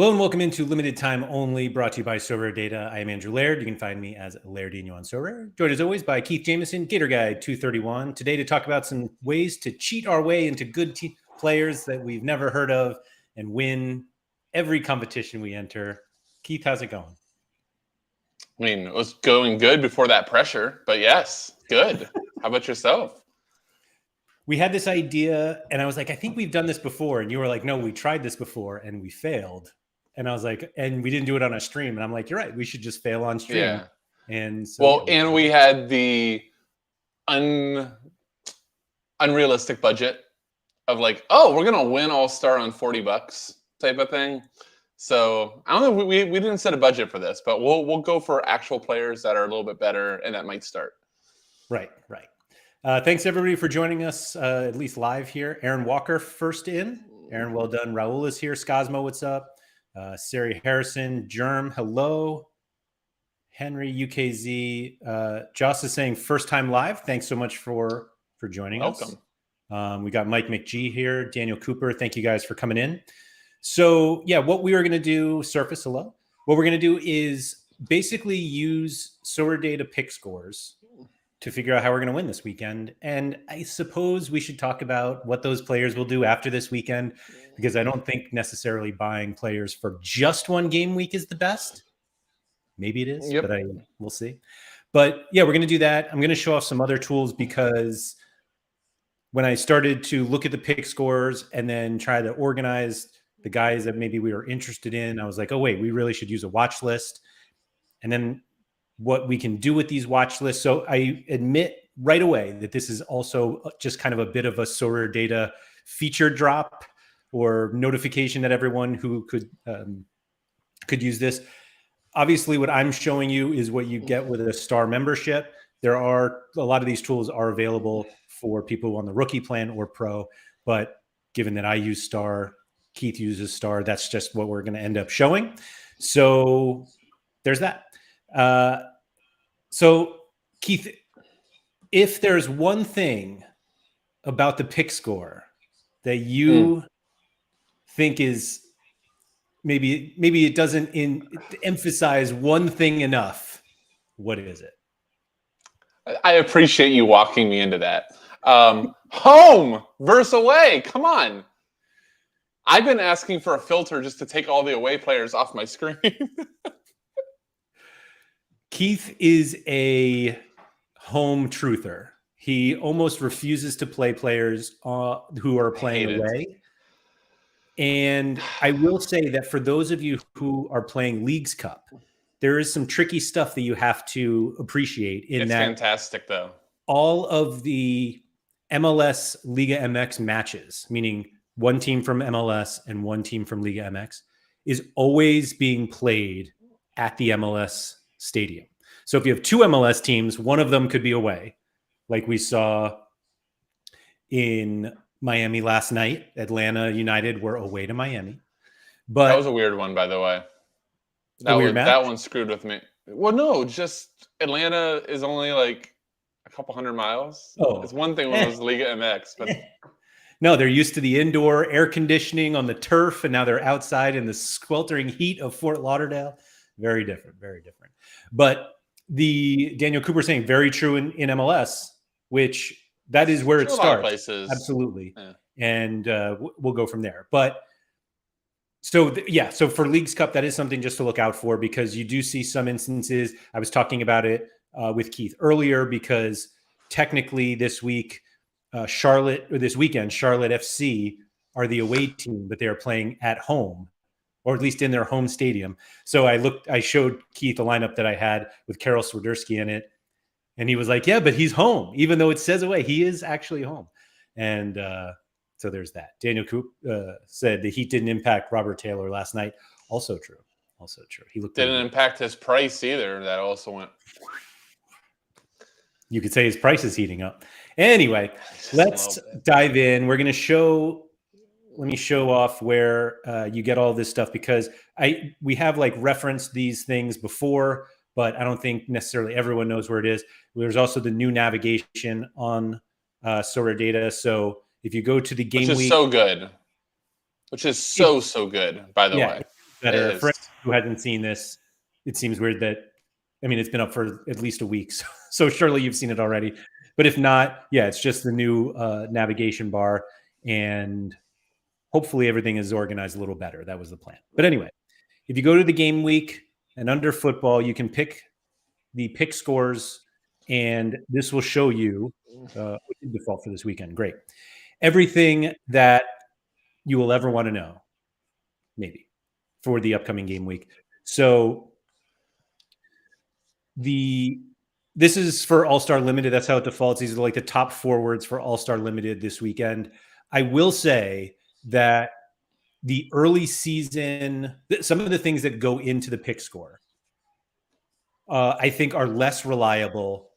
Hello and welcome into Limited Time Only, brought to you by SorareData. I am Andrew Laird. You can find me as Lairdinho on Sorare. Joined as always by Keith Jamison, Gator Guy 231. Today to talk about some ways to cheat our way into good players that we've never heard of and win every competition we enter. Keith, how's it going? I mean, it was going good before that pressure, but yes, good. How about yourself? We had this idea, and I was like, I think we've done this before. And you were like, no, we tried this before, and we failed. And I was like, and we didn't do it on a stream. And I'm like, you're right. We should just fail on stream. Yeah. And so, well, and we had the unrealistic budget of like, oh, we're gonna win All-Star on $40 type of thing. So I don't know. We didn't set a budget for this, but we'll go for actual players that are a little bit better and that might start. Right. Thanks everybody for joining us, at least live here. Aaron Walker first in. Aaron, well done. Raul is here. Scosmo, what's up? Sari Harrison, Germ, hello. Henry, UKZ. Joss is saying first time live. Thanks so much for joining us. Welcome. We got Mike McGee here. Daniel Cooper, thank you guys for coming in. So yeah, what we were going to do, Surface, hello. What we're going to do is basically use SorareData pick scores to figure out how we're going to win this weekend. And I suppose we should talk about what those players will do after this weekend, because I don't think necessarily buying players for just one game week is the best. Maybe it is, but we'll see. But yeah, we're going to do that. I'm going to show off some other tools, because when I started to look at the pick scores and then try to organize the guys that maybe we were interested in, I was like, oh, wait, we really should use a watch list. And then what we can do with these watch lists. So I admit right away that this is also just kind of a bit of a SorareData feature drop or notification that everyone who could use this. Obviously, what I'm showing you is what you get with a Star membership. There are a lot of these tools are available for people on the rookie plan or pro, but given that I use Star, Keith uses Star, that's just what we're going to end up showing. So there's that. So Keith, if there's one thing about the pick score that you think is maybe it doesn't emphasize one thing enough, what is it? I appreciate you walking me into that. Home versus away. Come on. I've been asking for a filter just to take all the away players off my screen. Keith is a home truther. He almost refuses to play players who are playing away. And I will say that for those of you who are playing Leagues Cup, there is some tricky stuff that you have to appreciate. It's fantastic, though. All of the MLS Liga MX matches, meaning one team from MLS and one team from Liga MX, is always being played at the MLS stadium. So if you have two MLS teams, one of them could be away, like we saw in Miami last night. Atlanta United were away to Miami. But that was a weird one, by the way. That one screwed with me. Well, no, just Atlanta is only like a couple hundred miles. Oh, it's one thing when it was Liga MX, but no, they're used to the indoor air conditioning on the turf, and now they're outside in the sweltering heat of Fort Lauderdale. Very different, very different. But the Daniel Cooper saying very true in MLS, which that is where it starts. Absolutely. Yeah. And we'll go from there. But so for Leagues Cup, that is something just to look out for, because you do see some instances. I was talking about it with Keith earlier, because technically this weekend, Charlotte FC are the away team, but they are playing at home, or at least in their home stadium. So I showed Keith a lineup that I had with Karol Swiderski in it. And he was like, yeah, but he's home. Even though it says away, he is actually home. And so there's that. Daniel Coop said the Heat didn't impact Robert Taylor last night. Also true. He didn't impact his price either. That also went. You could say his price is heating up. Anyway, let's dive in. We're going to let me show off where you get all this stuff, because we have like referenced these things before, but I don't think necessarily everyone knows where it is. There's also the new navigation on SorareData. So if you go to the game week, so good, which is so good, by the way. better. It For is. anyone who hasn't seen this, it seems weird that, I mean, it's been up for at least a week. So surely you've seen it already. But if not, yeah, it's just the new navigation bar. And hopefully everything is organized a little better. That was the plan. But anyway, if you go to the game week and under football, you can pick the pick scores, and this will show you default for this weekend. Great. Everything that you will ever want to know, maybe, for the upcoming game week. So this is for All-Star Limited. That's how it defaults. These are like the top forwards for All-Star Limited this weekend. I will say that the early season, some of the things that go into the pick score, I think are less reliable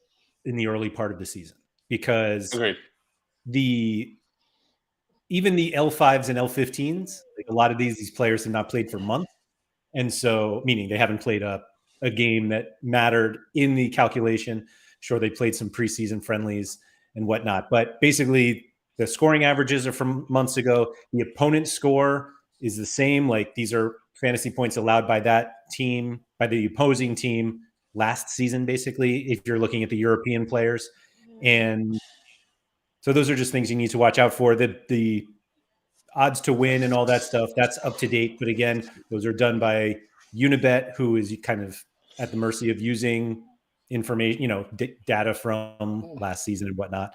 in the early part of the season because Agreed. even the L5s and L15s, like a lot of these players have not played for months. And so, meaning they haven't played a game that mattered in the calculation. Sure, they played some preseason friendlies and whatnot. But basically, the scoring averages are from months ago. The opponent score is the same. Like these are fantasy points allowed by that team, by the opposing team last season, basically, if you're looking at the European players. And so those are just things you need to watch out for. The odds to win and all that stuff, that's up to date. But again, those are done by Unibet, who is kind of at the mercy of using information, data from last season and whatnot.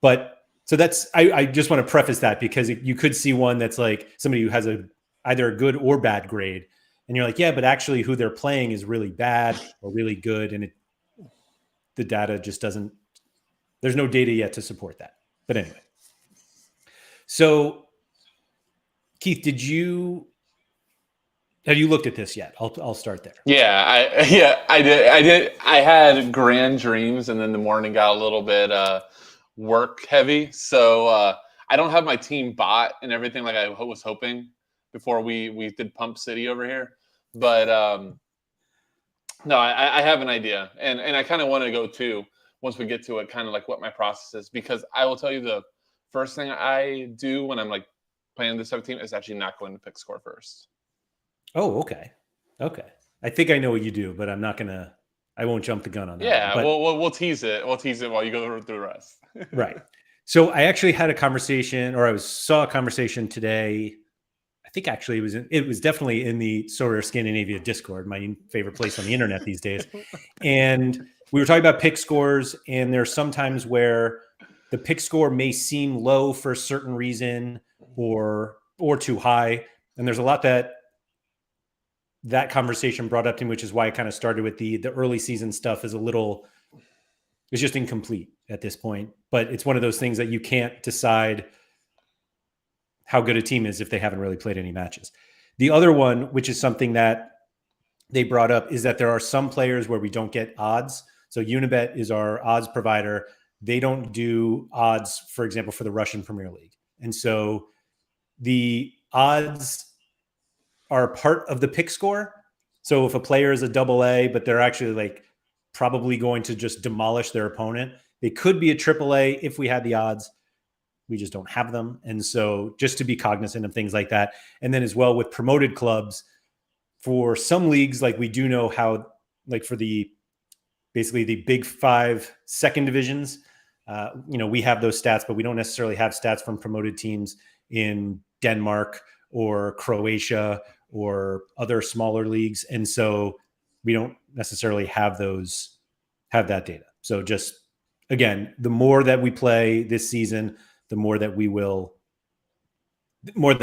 But so I just want to preface that because you could see one that's like somebody who has either a good or bad grade. And you're like, yeah, but actually who they're playing is really bad or really good. And the data just doesn't, there's no data yet to support that. But anyway. So Keith, have you looked at this yet? I'll start there. Yeah, I did. I had grand dreams, and then the morning got a little bit work heavy. So I don't have my team bought and everything like I was hoping before we did Pump City over here. But no, I have an idea, and I kind of want to go too once we get to it, kind of like what my process is, because I will tell you the first thing I do when I'm like playing this type of team is actually not going to pick score first. Oh, okay. I think I know what you do, but I won't jump the gun on that. Yeah, but, we'll tease it. We'll tease it while you go through the rest. Right. So I actually had a conversation, or saw a conversation today. I think actually it was definitely in the Sorare Scandinavia Discord, my favorite place on the internet these days. And we were talking about pick scores, and there's sometimes where the pick score may seem low for a certain reason or too high. And there's a lot that conversation brought up to me, which is why I kind of started with the early season stuff is it's just incomplete at this point. But it's one of those things that you can't decide how good a team is if they haven't really played any matches. The other one, which is something that they brought up, is that there are some players where we don't get odds. So Unibet is our odds provider. They don't do odds, for example, for the Russian Premier League. And so the odds are part of the pick score. So if a player is a AA, but they're actually like probably going to just demolish their opponent, they could be a AAA if we had the odds. We just don't have them. And so just to be cognizant of things like that. And then as well with promoted clubs, for some leagues, like we do know how, like for basically the big 5 second divisions, we have those stats, but we don't necessarily have stats from promoted teams in Denmark or Croatia or other smaller leagues. And so we don't necessarily have that data. So just, again, the more that we play this season, the more that the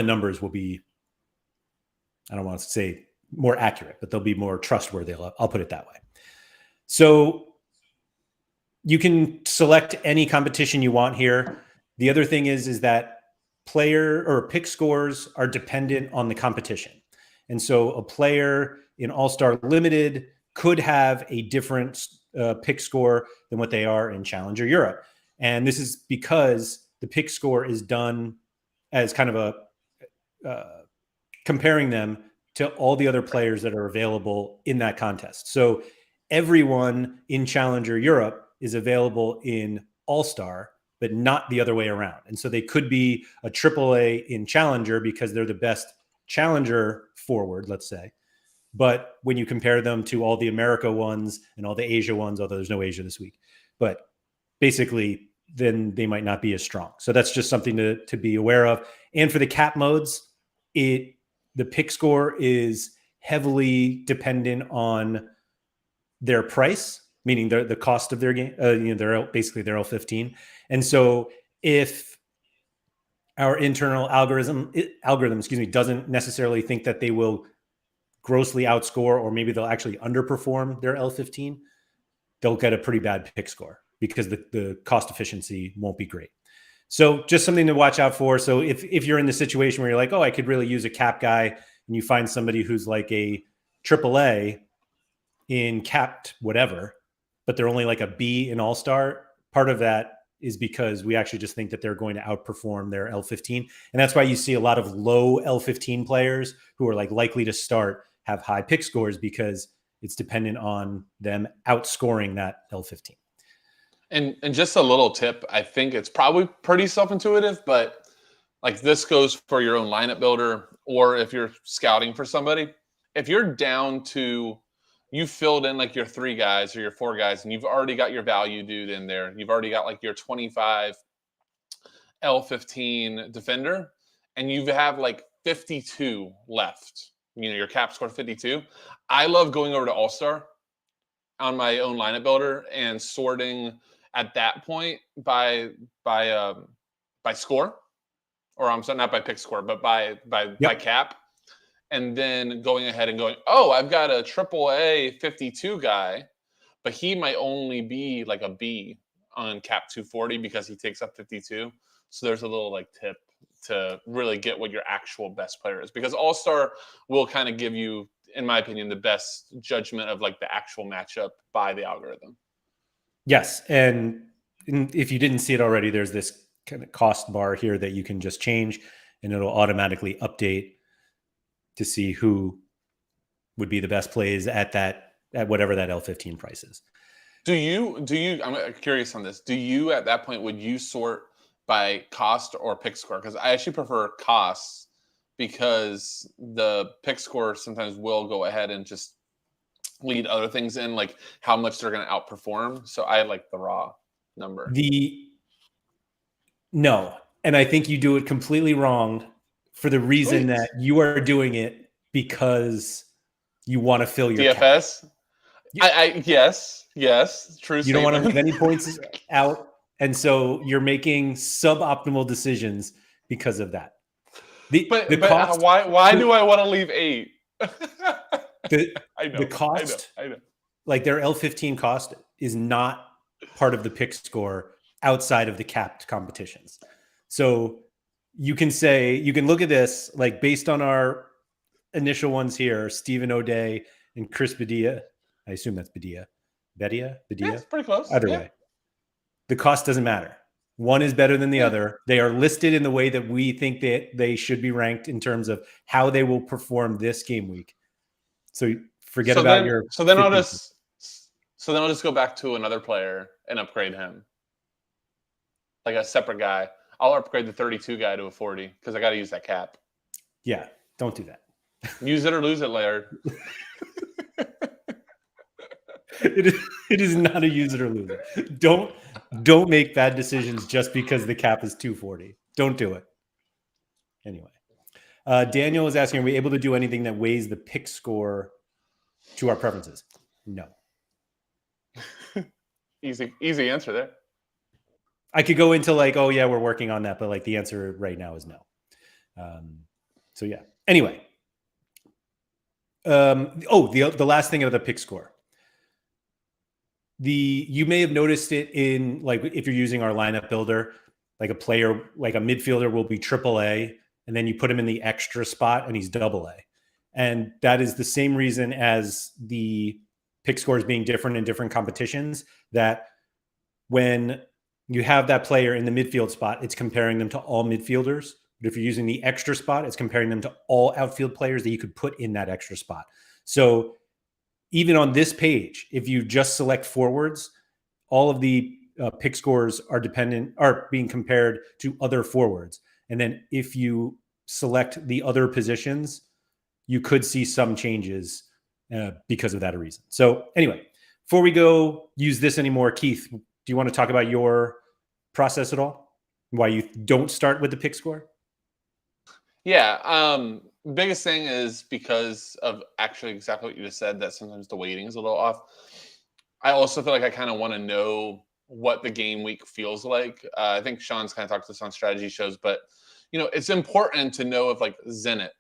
numbers will be, I don't want to say more accurate, but they'll be more trustworthy. I'll put it that way. So you can select any competition you want here. The other thing is that player or pick scores are dependent on the competition. And so a player in All-Star Limited could have a different pick score than what they are in Challenger Europe. And this is because the pick score is done as kind of comparing them to all the other players that are available in that contest. So everyone in Challenger Europe is available in All-Star, but not the other way around. And so they could be a AAA in Challenger because they're the best challenger forward, let's say. But when you compare them to all the America ones and all the Asia ones, although there's no Asia this week, but basically then they might not be as strong. So that's just something to be aware of. And for the cap modes, the pick score is heavily dependent on their price, meaning the cost of their game, basically their L15. And so if our internal algorithm, doesn't necessarily think that they will grossly outscore, or maybe they'll actually underperform their L15, they'll get a pretty bad pick score because the cost efficiency won't be great. So just something to watch out for. So if you're in the situation where you're like, oh, I could really use a cap guy, and you find somebody who's like a AAA in capped whatever, but they're only like a B in All-Star, part of that is because we actually just think that they're going to outperform their L15. And that's why you see a lot of low L15 players who are like likely to start have high pick scores, because it's dependent on them outscoring that L15. And just a little tip, I think it's probably pretty self-intuitive, but like this goes for your own lineup builder, or if you're scouting for somebody. If you're down to, you filled in like your 3 guys or your 4 guys, and you've already got your value dude in there, you've already got like your 25 L15 defender, and you have like 52 left, your cap score 52. I love going over to All-Star on my own lineup builder and sorting at that point by score, or I'm sorry, not by pick score, but by cap, and then going ahead and going, oh, I've got a AAA 52 guy, but he might only be like a B on cap 240 because he takes up 52. So there's a little like tip to really get what your actual best player is, because All-Star will kind of give you, in my opinion, the best judgment of like the actual matchup by the algorithm. Yes. And if you didn't see it already, there's this kind of cost bar here that you can just change, and it'll automatically update to see who would be the best plays at whatever that L15 price is. Do you, I'm curious on this. Do you, at that point, would you sort by cost or pick score? Because I actually prefer costs, because the pick score sometimes will go ahead and just lead other things in, like how much they're going to outperform. So I like the raw number. No. And I think you do it completely wrong for the reason that you are doing it because you want to fill your DFS. Cap. Yes. True. You don't want to leave any points out. And so you're making suboptimal decisions because of that. But why do I want to leave 8? The cost, I know. like their L15 cost is not part of the pick score outside of the capped competitions. So you can look at this, like based on our initial ones here, Stephen O'Day and Chris Badia. I assume that's Badia. Yeah, it's pretty close. Either way, the cost doesn't matter. One is better than the other. They are listed in the way that we think that they should be ranked in terms of how they will perform this game week. So forget about your. So then I'll just go back to another player and upgrade him, like a separate guy. I'll upgrade the 32 guy to a 40 because I got to use that cap. Yeah, don't do that. Use it or lose it, Laird. It is not a use it or lose it. Don't make bad decisions just because the cap is 240. Don't do it. Anyway, Daniel is asking, are we able to do anything that weighs the pick score to our preferences? No. Easy answer there. I could go into like, oh yeah, we're working on that, but like the answer right now is no. So yeah. Anyway. The last thing of the pick score. You may have noticed it in, like, if you're using our lineup builder, like a player, like a midfielder will be AAA, and then you put him in the extra spot and he's AA. And that is the same reason as the pick scores being different in different competitions, that when you have that player in the midfield spot, it's comparing them to all midfielders. But if you're using the extra spot, it's comparing them to all outfield players that you could put in that extra spot. So even on this page, if you just select forwards, all of the pick scores are being compared to other forwards. And then if you select the other positions, you could see some changes because of that reason. So anyway, before we go use this anymore, Keith, do you want to talk about your process at all? Why you don't start with the pick score? Yeah. Biggest thing is because of actually exactly what you just said, that sometimes the weighting is a little off. I also feel like I kind of want to know what the game week feels like. I think Sean's kind of talked to this on strategy shows, but it's important to know if like Zenit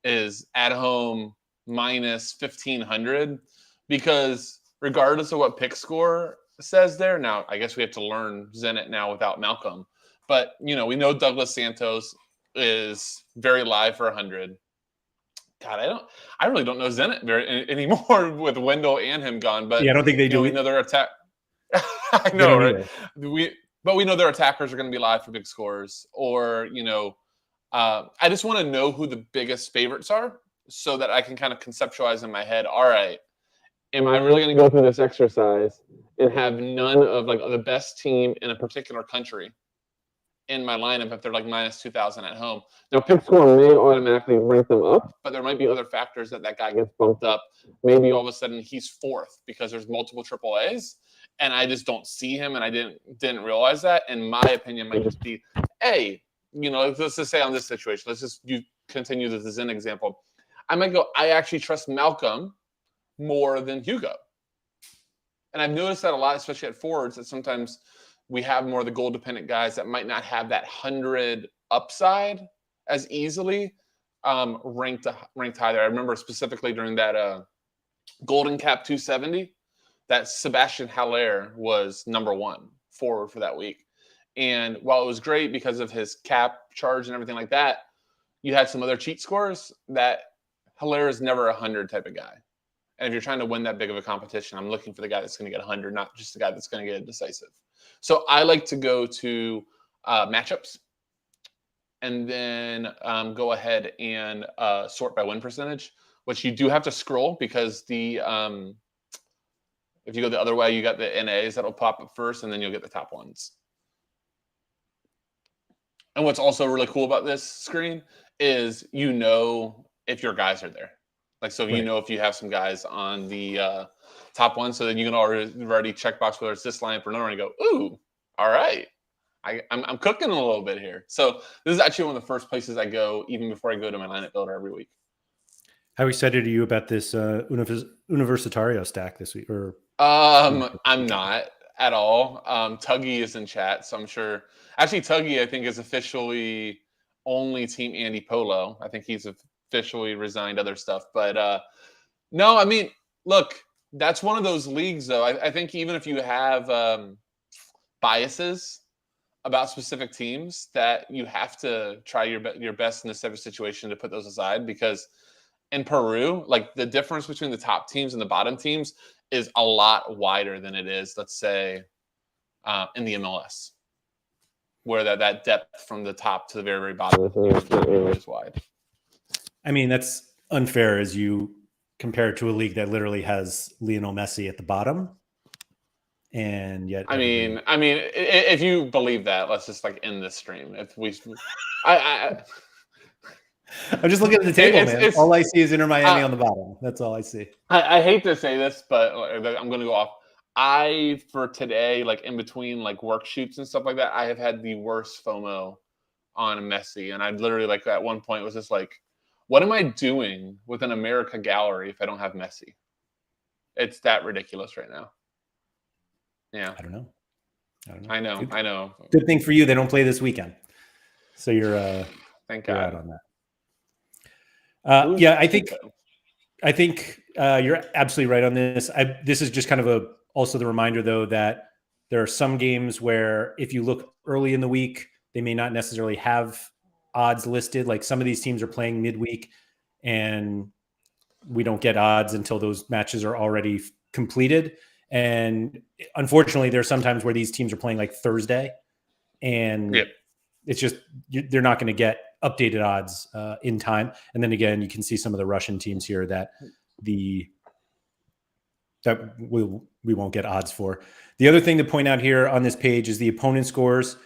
is at home minus 1,500, because regardless of what pick score says there, now I guess we have to learn Zenit now without Malcolm, but we know Douglas Santos is very live for 100. God, I really don't know Zenit anymore with Wendell and him gone. But yeah, I don't think they do. We know their attack. I know, right? But we know their attackers are going to be live for big scores, or I just want to know who the biggest favorites are, so that I can kind of conceptualize in my head. All right, am I really going to go through this exercise and have none of like the best team in a particular country in my lineup if they're like minus 2,000 at home? Now, pick score may automatically rank them up, but there might be other factors that guy gets bumped up. Maybe all of a sudden he's fourth because there's multiple AAAs, and I just don't see him, and I didn't realize that. And my opinion might just be, hey, let's just say on this situation, let's just continue this as an example. I might go, I actually trust Malcolm more than Hugo. And I've noticed that a lot, especially at forwards, that sometimes we have more of the goal-dependent guys that might not have that 100 upside as easily ranked high there. I remember specifically during that Golden Cap 270, that Sebastian Haller was number one forward for that week. And while it was great because of his cap charge and everything like that, you had some other cheat scores that Haller is never 100 type of guy. And if you're trying to win that big of a competition, I'm looking for the guy that's going to get 100, not just the guy that's going to get decisive. So I like to go to matchups, and then go ahead and sort by win percentage, which you do have to scroll, because if you go the other way, you got the NAs that'll pop up first, and then you'll get the top ones. And what's also really cool about this screen is if your guys are there. Like, so Right. if you have some guys on the top one, so then you can already check box whether it's this lineup or another, and go, ooh, all right, I'm cooking a little bit here. So this is actually one of the first places I go, even before I go to my lineup builder every week. How excited are you about this Universitario stack this week? Or I'm not at all. Tuggy is in chat, so I'm sure. Actually, Tuggy, I think, is officially only Team Andy Polo. I think he's officially resigned other stuff. But no, I mean, look, that's one of those leagues, though. I think even if you have biases about specific teams, that you have to try your best in this type of situation to put those aside, because in Peru, like, the difference between the top teams and the bottom teams is a lot wider than it is, let's say, in the MLS, where that depth from the top to the very, very bottom is not really as wide. I mean, that's unfair as you compare it to a league that literally has Lionel Messi at the bottom. And yet, I mean, if you believe that, let's just like end this stream. I'm just looking at the table, man. All I see is Inter Miami on the bottom. That's all I see. I hate to say this, but I'm going to go off. For today, like in between like work shoots and stuff like that, I have had the worst FOMO on Messi. And I literally, like, at one point was just like, what am I doing with an America gallery if I don't have Messi? It's that ridiculous right now. Yeah. I don't know. I know. Good thing for you, they don't play this weekend. So you're thank you're God. out on that. Yeah, I think you're absolutely right on this. This is just kind of also the reminder, though, that there are some games where if you look early in the week, they may not necessarily have odds listed. Like, some of these teams are playing midweek, and we don't get odds until those matches are already completed. And unfortunately, there's sometimes where these teams are playing like Thursday, and it's just, they're not going to get updated odds in time. And then again, you can see some of the Russian teams here that we won't get odds for. The other thing to point out here on this page is the opponent scores,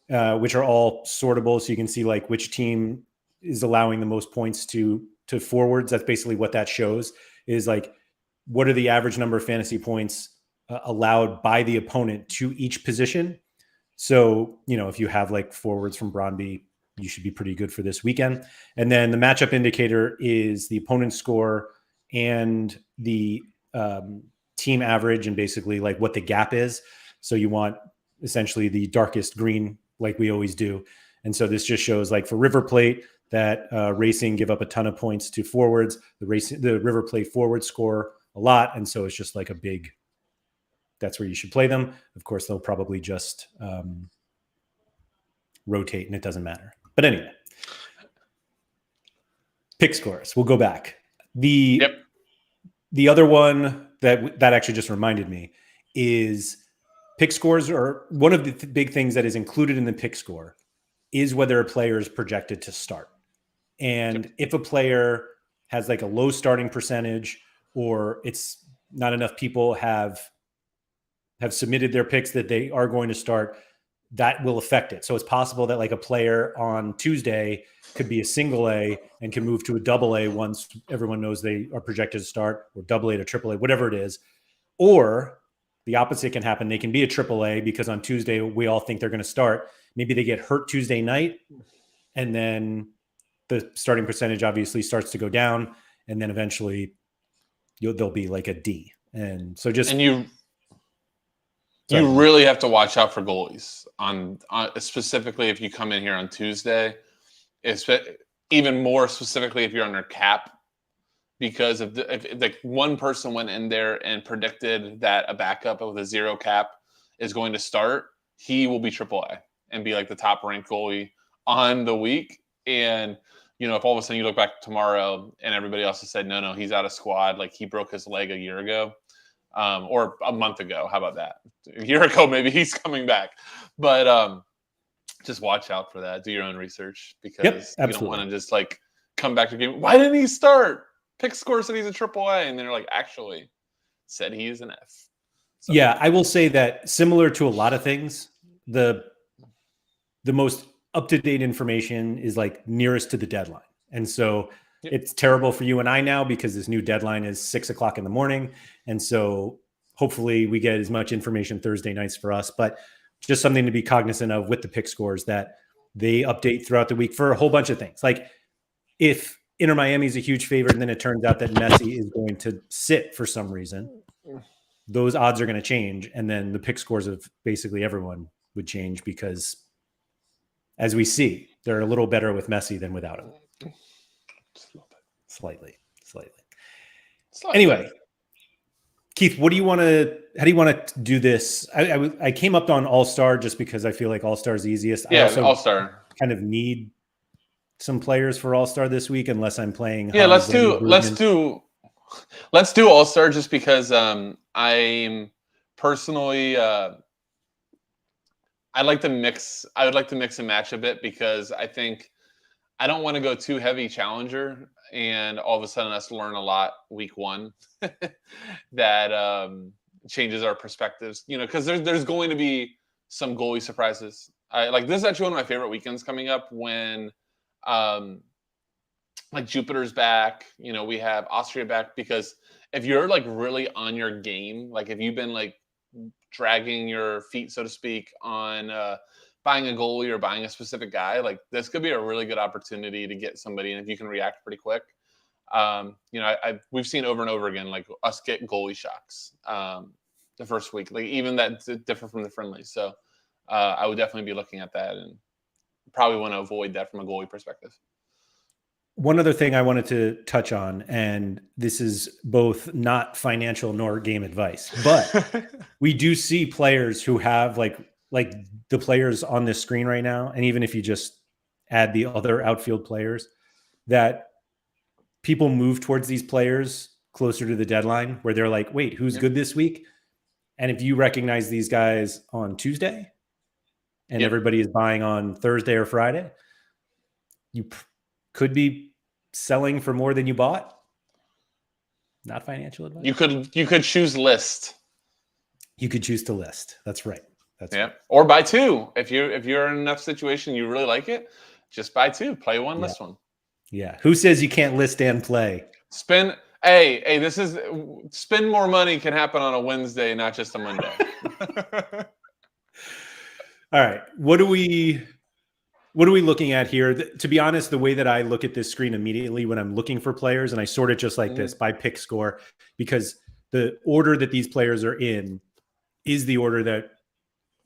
which are all sortable. So you can see like which team is allowing the most points to forwards. That's basically what that shows, is like, what are the average number of fantasy points allowed by the opponent to each position. So, if you have like forwards from Brøndby, you should be pretty good for this weekend. And then the matchup indicator is the opponent's score and the team average, and basically like what the gap is. So you want essentially the darkest green, like we always do. And so this just shows, like, for River Plate, that Racing give up a ton of points to forwards. The River Plate forwards score a lot, and so it's just like a big. That's where you should play them. Of course, they'll probably just rotate, and it doesn't matter. But anyway, pick scores. We'll go back. The other one that actually just reminded me is pick scores are one of the big things that is included in the pick score is whether a player is projected to start. And if a player has like a low starting percentage, or it's not enough people have submitted their picks that they are going to start, that will affect it. So it's possible that like a player on Tuesday could be a single A and can move to a double A once everyone knows they are projected to start, or double A to triple A, whatever it is. Or the opposite can happen. They can be a triple A because on Tuesday we all think they're going to start. Maybe they get hurt Tuesday night, and then the starting percentage obviously starts to go down, and then eventually they'll be like a D. And so you really have to watch out for goalies on specifically if you come in here on Tuesday, even more specifically if you're under cap, because if like one person went in there and predicted that a backup with a 0 cap is going to start, he will be AAA and be like the top ranked goalie on the week. And if all of a sudden you look back tomorrow and everybody else has said no, he's out of squad, like he broke his leg a year ago. Or a month ago. How about that? A year ago, maybe he's coming back. But just watch out for that. Do your own research, because you don't want to just like come back to the game. Why didn't he start? Pick score said he's a AAA, and then they're like, actually said he is an F. So, yeah, I will say that similar to a lot of things, the most up-to-date information is like nearest to the deadline. And so it's terrible for you and I now, because this new deadline is 6:00 in the morning. And so hopefully we get as much information Thursday nights for us, but just something to be cognizant of with the pick scores, that they update throughout the week for a whole bunch of things. Like if Inter Miami is a huge favorite and then it turns out that Messi is going to sit for some reason, those odds are going to change. And then the pick scores of basically everyone would change, because as we see, they're a little better with Messi than without him. Slightly. Anyway, Keith, how do you want to do this? I came up on All-Star just because I feel like All-Star is the easiest. Yeah, I also All-Star kind of need some players for All-Star this week, unless I'm playing. Yeah, let's do All-Star, just because I'm personally I would like to mix and match a bit, because I think I don't want to go too heavy challenger and all of a sudden us learn a lot week one that changes our perspectives, because there's going to be some goalie surprises. This is actually one of my favorite weekends coming up, when like Jupiter's back, we have Austria back, because if you're like really on your game, like if you've been like dragging your feet, so to speak, on buying a goalie or buying a specific guy, like this could be a really good opportunity to get somebody, and if you can react pretty quick. We've seen over and over again, like us get goalie shocks the first week, like even that's different from the friendlies. So I would definitely be looking at that, and probably want to avoid that from a goalie perspective. One other thing I wanted to touch on, and this is both not financial nor game advice, but we do see players who have like the players on this screen right now, and even if you just add the other outfield players, that people move towards these players closer to the deadline, where they're like, wait, who's good this week? And if you recognize these guys on Tuesday and everybody is buying on Thursday or Friday, you could be selling for more than you bought. Not financial advice. You could choose list. You could choose to list. That's right. Right. Or buy two. If you're in enough situation you really like it, just buy two. Play one, list one. Yeah. Who says you can't list and play? Hey, this is spend more money can happen on a Wednesday, not just a Monday. All right. What are we looking at here? To be honest, the way that I look at this screen immediately when I'm looking for players, and I sort it just like this by pick score, because the order that these players are in is the order that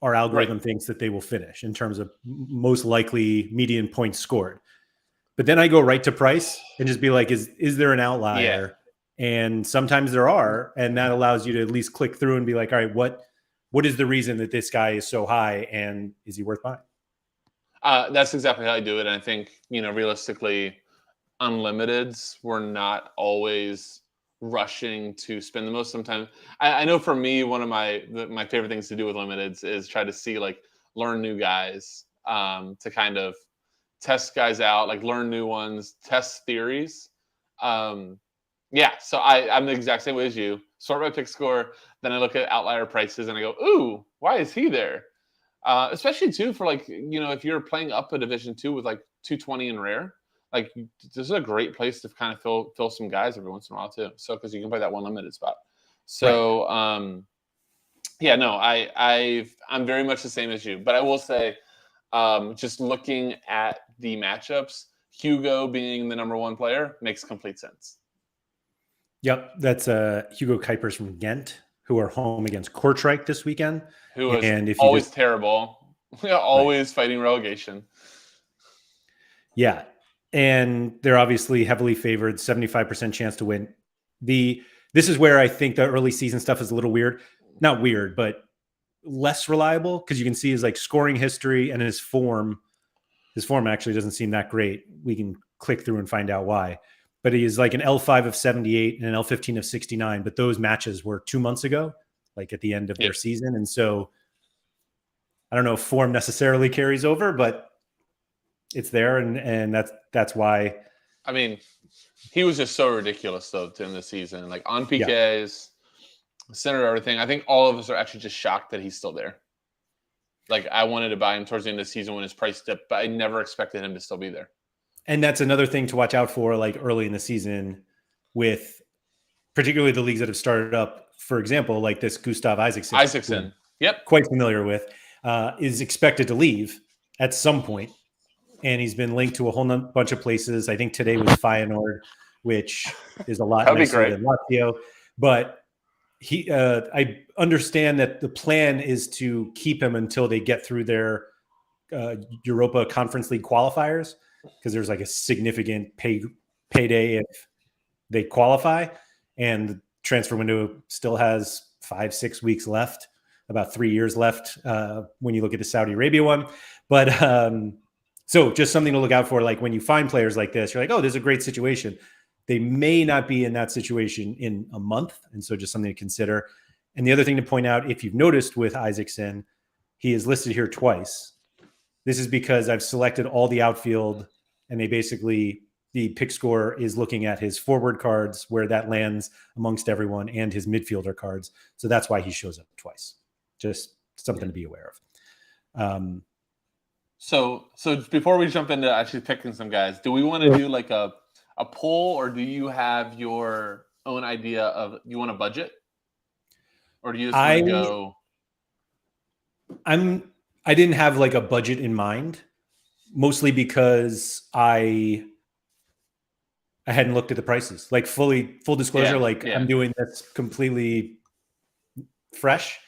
our algorithm thinks that they will finish in terms of most likely median points scored. But then I go right to price and just be like, is there an outlier? Yeah. And sometimes there are, and that allows you to at least click through and be like, all right, what is the reason that this guy is so high, and is he worth buying? That's exactly how I do it. And I think, realistically, unlimiteds, we're not always rushing to spend the most. Sometimes I know for me, one of my favorite things to do with limiteds is try to see, like, learn new guys, to kind of test guys out, like learn new ones, test theories. So I'm the exact same way as you. Sort by pick score, then I look at outlier prices and I go, ooh, why is he there? Especially too for, like, if you're playing up a division 2 with like 220 in rare, like, this is a great place to kind of fill some guys every once in a while too. So because you can play that one limited spot. So I'm very much the same as you. But I will say, just looking at the matchups, Hugo being the number 1 player makes complete sense. Yep, that's Hugo Kuipers from Ghent, who are home against Kortrijk this weekend. Who is always terrible. Always fighting relegation. Yeah. And they're obviously heavily favored, 75% chance to win. This is where I think the early season stuff is a little weird. Not weird, but less reliable, because you can see his, like, scoring history and his form. His form actually doesn't seem that great. We can click through and find out why. But he is like an L5 of 78 and an L15 of 69. But those matches were 2 months ago, like at the end of their season. And so I don't know if form necessarily carries over, but it's there. And that's why. I mean, he was just so ridiculous, though, in the season. Like, on PKs, center everything. I think all of us are actually just shocked that he's still there. Like, I wanted to buy him towards the end of the season when his price dipped, but I never expected him to still be there. And that's another thing to watch out for, like, early in the season, with particularly the leagues that have started up. For example, like this Gustav Isaacson. Yep. Quite familiar with, is expected to leave at some point. And he's been linked to a whole bunch of places. I think today was Feyenoord, which is a lot nicer than Lazio. But I understand that the plan is to keep him until they get through their Europa Conference League qualifiers, because there's like a significant payday if they qualify, and the transfer window still has 5-6 weeks left, about 3 years left when you look at the Saudi Arabia one. But so just something to look out for. Like, when you find players like this, you're like, oh, there's a great situation. They may not be in that situation in a month. And so just something to consider. And the other thing to point out, if you've noticed with Isaacson, he is listed here twice. This is because I've selected all the outfield, and the pick score is looking at his forward cards, where that lands amongst everyone, and his midfielder cards. So that's why he shows up twice. Just something to be aware of. So before we jump into actually picking some guys, do we want to do like a poll, or do you have your own idea of, you want a budget, or do you just want to go? I didn't have like a budget in mind, mostly because I hadn't looked at the prices. Like, full disclosure, I'm doing this completely fresh.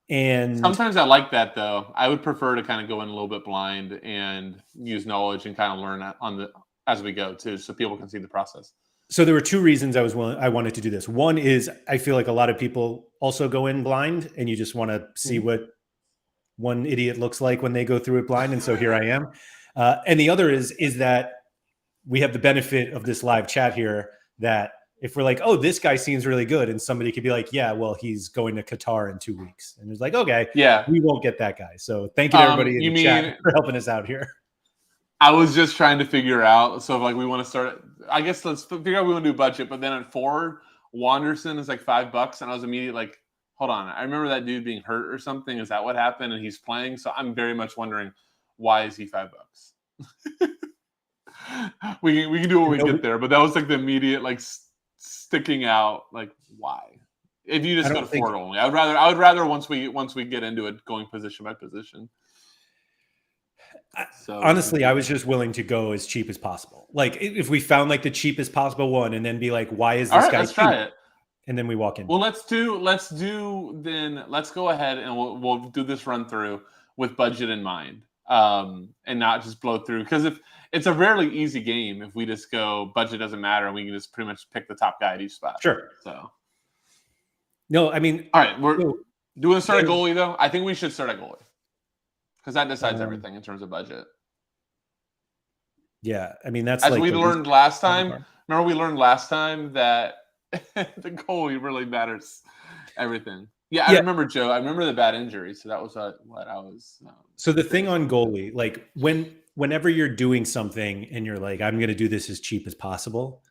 And sometimes I like that, though. I would prefer to kind of go in a little bit blind and use knowledge and kind of learn as we go too, so people can see the process. So there were 2 reasons I wanted to do this. One is, I feel like a lot of people also go in blind, and you just want to see what one idiot looks like when they go through it blind. And so here I am. And the other is that we have the benefit of this live chat here, that if we're like, oh, this guy seems really good, and somebody could be like, yeah, well, he's going to Qatar in 2 weeks. And it's like, okay, we won't get that guy. So thank you to everybody in the chat for helping us out here. I was just trying to figure out. So, like, we want to start, I guess let's figure out we want to do budget, but then at forward, Wanderson is like $5. And I was immediately like, hold on. I remember that dude being hurt or something. Is that what happened? And he's playing. So I'm very much wondering, why is he $5? we can do what we get there, but that was like the immediate like sticking out. Like why? If you just go to Ford only, I would rather once we get into it, going position by position. So honestly, I was just willing to go as cheap as possible. Like if we found like the cheapest possible one, and then be like, why is this guy? Let's try it. And then we walk in. Well, let's go ahead and we'll do this run through with budget in mind, and not just blow through, because if it's a rarely easy game, if we just go budget doesn't matter and we can just pretty much pick the top guy at each spot. Sure. So no, I mean, all right, we're doing start a goalie though. I think we should start a goalie because that decides everything in terms of budget. Yeah, I mean that's as we learned last time. Remember, we learned last time that the goalie really matters everything. Yeah, I remember, Joe. I remember the bad injury, so that was what I was. So the thing on goalie, like whenever you're doing something and you're like, I'm going to do this as cheap as possible,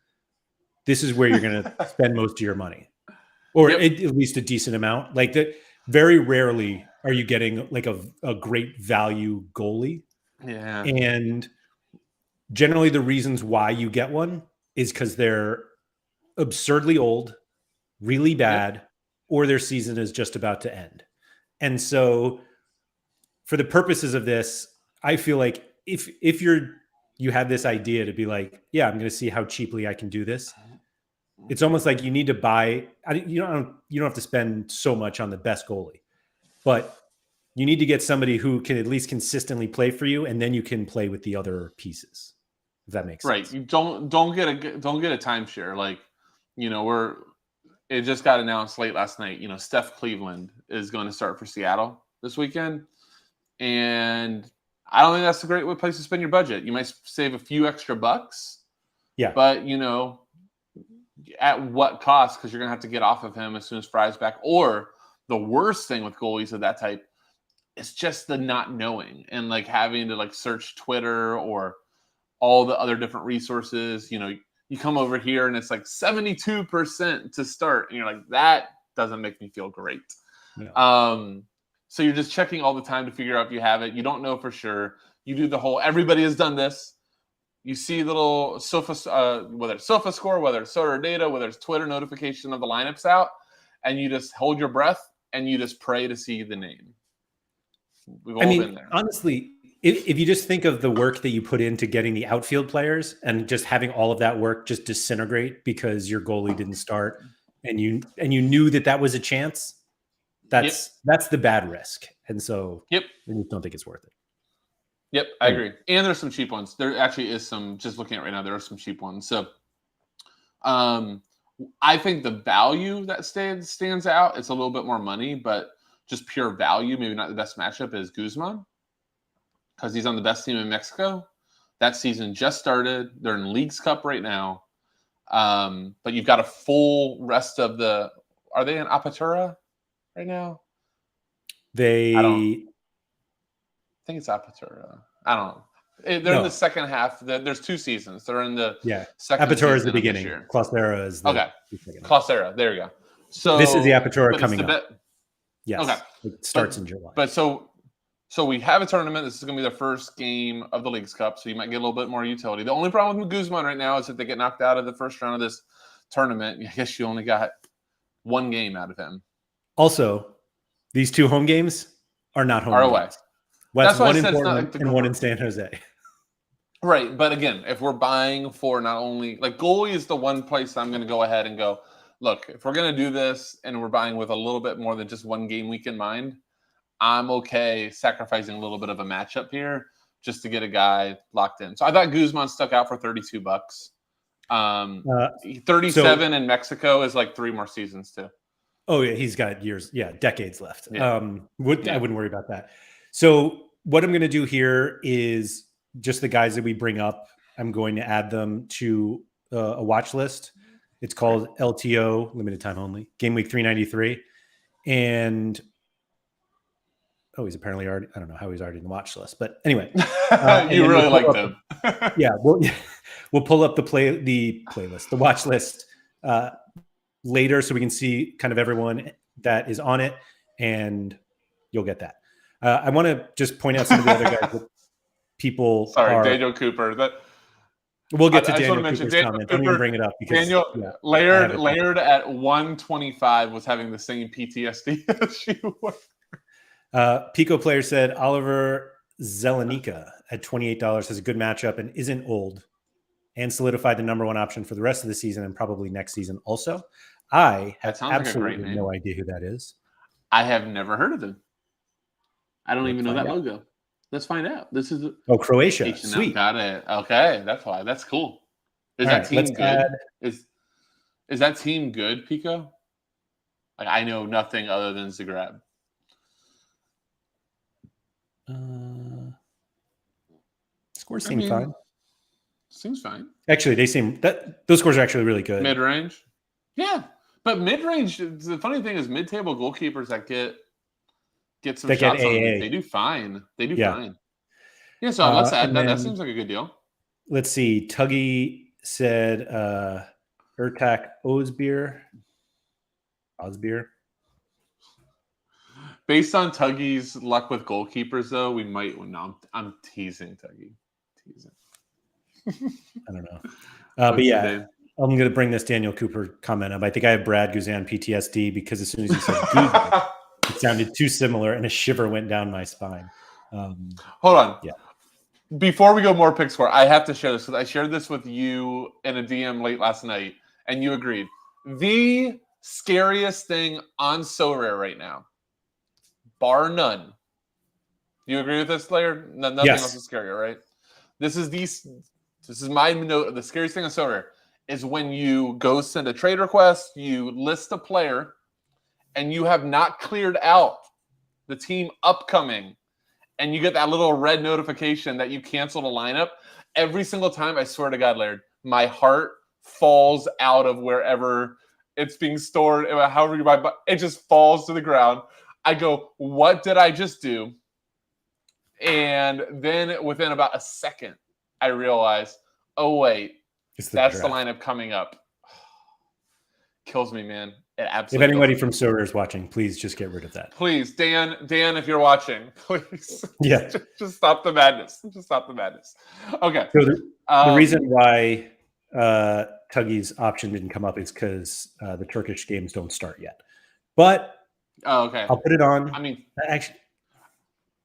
this is where you're going to spend most of your money, or at least a decent amount. Like that, very rarely are you getting like a great value goalie. Yeah, and generally the reasons why you get one is because they're absurdly old, really bad, or their season is just about to end. And so for the purposes of this, I feel like if you have this idea to be like, yeah, I'm going to see how cheaply I can do this, it's almost like you need to buy, you don't have to spend so much on the best goalie, but you need to get somebody who can at least consistently play for you, and then you can play with the other pieces. If that makes sense. Right. You don't get a timeshare. Like, it just got announced late last night. Steph Cleveland is going to start for Seattle this weekend. And I don't think that's a great place to spend your budget. You might save a few extra bucks. Yeah. But, at what cost? Because you're going to have to get off of him as soon as Fry's back. Or the worst thing with goalies of that type is just the not knowing and like having to like search Twitter or all the other different resources. You come over here and it's like 72% to start. And you're like, that doesn't make me feel great. No. So you're just checking all the time to figure out if you have it. You don't know for sure. You do the whole, everybody has done this. You see little whether it's SofaScore, whether it's SorareData, whether it's Twitter notification of the lineups out, and you just hold your breath and you just pray to see the name. We've all been there. Honestly, if you just think of the work that you put into getting the outfield players and just having all of that work just disintegrate because your goalie didn't start and you knew that was a chance, that's the bad risk. And so I don't think it's worth it. Yep, I agree. And there's some cheap ones. There actually is some, just looking at it right now, there are some cheap ones. So I think the value that stands out, it's a little bit more money, but just pure value, maybe not the best matchup, is Guzman, because he's on the best team in Mexico. That season just started. They're in Leagues Cup right now. But you've got a full rest of the – are they in Apertura right now? I think it's Apertura. I don't know. They're in the second half. There's two seasons. They're in the second Apertura is the beginning. Clausera is the second. Clausera. There you go. So this is the Apertura coming up. Yes. Okay. It starts in July. But so we have a tournament. This is going to be the first game of the Leagues Cup, so you might get a little bit more utility. The only problem with Guzman right now is if they get knocked out of the first round of this tournament, I guess you only got one game out of him. Also, these two home games are not home away. Games. That's one in Portland and one in San Jose. Right, but again, if we're buying for not only like goalie is the one place I'm going to go ahead and go, look, if we're going to do this and we're buying with a little bit more than just one game week in mind, I'm okay sacrificing a little bit of a matchup here just to get a guy locked in. So I thought Guzman stuck out for $32. 37 in Mexico is like 3 more seasons too. Oh yeah, he's got decades left. Yeah. I wouldn't worry about that. So what I'm going to do here is just the guys that we bring up, I'm going to add them to a watch list. It's called LTO, limited time only, game week 393. And he's apparently already, I don't know how he's already in the watch list, but anyway. You really like them. We'll pull up the playlist, the watch list later so we can see kind of everyone that is on it, and you'll get that. I want to just point out some of the other guys that people Daniel Cooper. We'll get to I just Daniel want to mention Cooper's Daniel comment. Don't Cooper, even bring it up because Laird at 125 was having the same PTSD as you were. Pico player said Oliver Zelenika at $28 has a good matchup and isn't old and solidified the number one option for the rest of the season and probably next season also. I have absolutely no idea who that is. I have never heard of him. I don't even know that logo. Let's find out. This is Croatia. Sweet. Got it. Okay, that's why. That's cool. Is that team good? Is that team good, Pico? Like, I know nothing other than Zagreb. Scores seem fine. Seems fine. Actually, those scores are actually really good. Mid-range? Yeah. But mid-range, the funny thing is mid-table goalkeepers that get some shots on them, they do fine. They do fine. Yeah, so let's add that. That seems like a good deal. Let's see. Tuggy said Ertak Ozbeer. Based on Tuggy's luck with goalkeepers, though, we might. No, I'm teasing Tuggy. I don't know. But yeah, I'm going to bring this Daniel Cooper comment up. I think I have Brad Guzan PTSD because as soon as he said Guzan, it sounded too similar and a shiver went down my spine. Hold on. Yeah. Before we go more pick score, I have to share this. I shared this with you in a DM late last night, and you agreed. The scariest thing on Sorare right now, bar none. You agree with this, Laird? Nothing else is scarier, right? This is my note of the scariest thing on Sorare is when you go send a trade request, you list a player, and you have not cleared out the team upcoming, and you get that little red notification that you canceled a lineup. Every single time, I swear to God, Laird, my heart falls out of wherever it's being stored, however you buy, it just falls to the ground. I go, what did I just do? And then within about a second, I realize, oh, wait, that's the lineup coming up. Kills me, man. It absolutely. If anybody from Sorare is watching, please just get rid of that. Please, Dan, if you're watching, please. Yeah. just stop the madness. Just stop the madness. Okay. So the reason why Tuggy's option didn't come up is because the Turkish games don't start yet. But okay. I'll put it on. I mean, actually,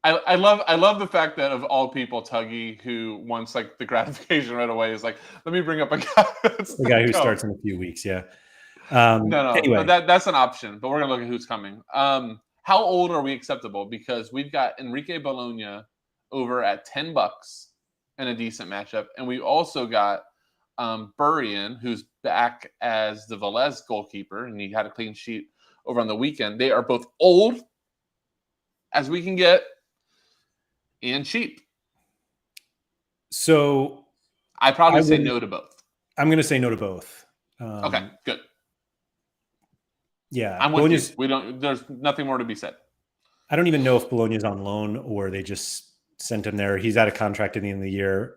I love the fact that of all people, Tuggy, who wants like the gratification right away, is like, let me bring up a guy. The guy who starts in a few weeks. Yeah. Anyway. That's an option, but we're gonna look at who's coming. How old are we acceptable? Because we've got Enrique Bologna over at $10 in a decent matchup, and we also got Burian, who's back as the Velez goalkeeper, and he had a clean sheet over on the weekend. They are both old as we can get and cheap. So I probably say no to both. I'm going to say no to both. Okay, good. Yeah, I'm with you. There's nothing more to be said. I don't even know if Bologna's on loan or they just sent him there. He's out of contract at the end of the year.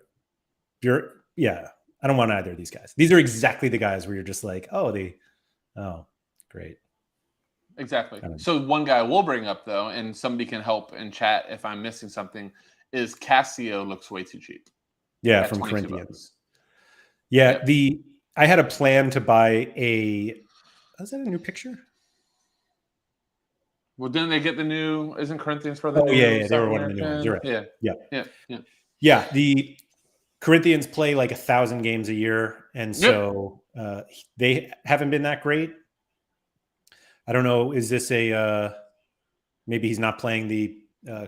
I don't want either of these guys. These are exactly the guys where you're just like, oh, great. Exactly. So one guy we'll bring up, though, and somebody can help in chat if I'm missing something, is Casio looks way too cheap. Yeah, from Corinthians. Yeah, I had a plan to buy is that a new picture? Well, didn't they get the new, isn't Corinthians for the new? Yeah, they were one of the new ones. You're right. Yeah. Yeah, the Corinthians play like 1,000 games a year, and so they haven't been that great. I don't know. Is this maybe he's not playing the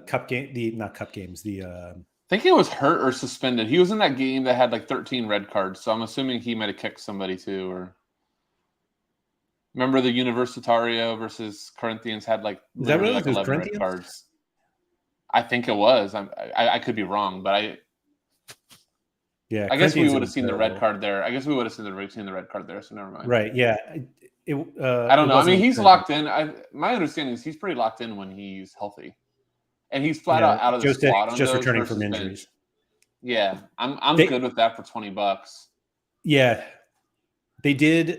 cup game? Not cup games. I think he was hurt or suspended. He was in that game that had like 13 red cards. So I'm assuming he might have kicked somebody too. Or remember the Universitario versus Corinthians had like, is that really like 11 red cards. I think it was. I could be wrong, but I guess we would have seen the red card there. So never mind. Right. Yeah. I don't know. I mean, he's locked in. My understanding is he's pretty locked in when he's healthy, and he's flat out of the squad. Just returning from injuries. Yeah, I'm good with that for $20. Yeah, they've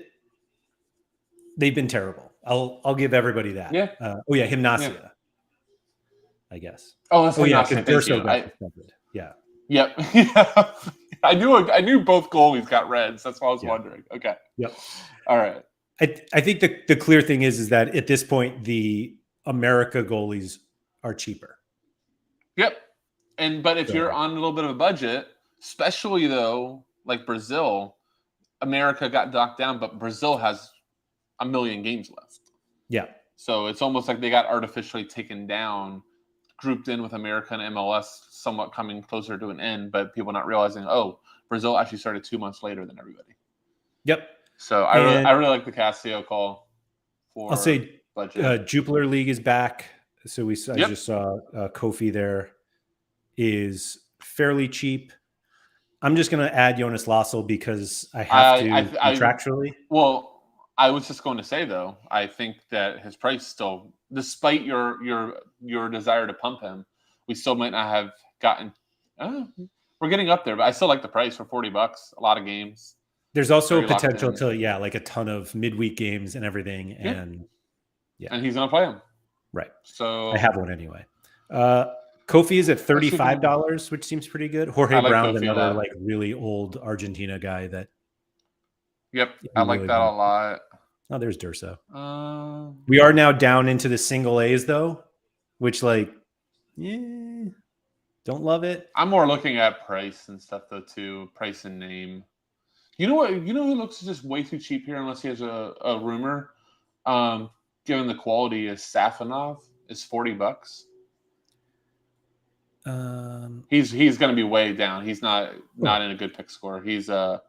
been terrible. I'll give everybody that. Yeah. Gymnasia. Yeah. I guess. Oh, that's Gymnasia. Durso got suspended. Yeah. Yep. I knew both goalies got reds. That's why I was wondering. Okay. Yep. All right. I think the clear thing is that at this point, the America goalies are cheaper. Yep. But if you're on a little bit of a budget, especially though, like Brazil, America got knocked down, but Brazil has a million games left. Yeah. So it's almost like they got artificially taken down, grouped in with America and MLS, somewhat coming closer to an end, but people not realizing, oh, Brazil actually started 2 months later than everybody. Yep. So I really like the Casio call for I'll say budget. Jupiler League is back. So I just saw Kofi there is fairly cheap. I'm just going to add Jonas Lassel because I have to contractually. Well, I was just going to say, though, I think that his price still, despite your desire to pump him, we still might not have gotten. We're getting up there, but I still like the price for $40. A lot of games. There's also potential to like a ton of midweek games and everything, and and he's gonna play them, right? So I have one anyway. Kofi is at $35, which seems pretty good. Jorge Brown's another like really old Argentina guy that. Yep, I like that a lot. Oh, there's Durso. We are now down into the single A's though, which don't love it. I'm more looking at price and stuff though too, price and name. You know what? You know who looks just way too cheap here unless he has a rumor. Given the quality, is Safonov is $40. He's going to be way down. He's not in a good pick score. He's a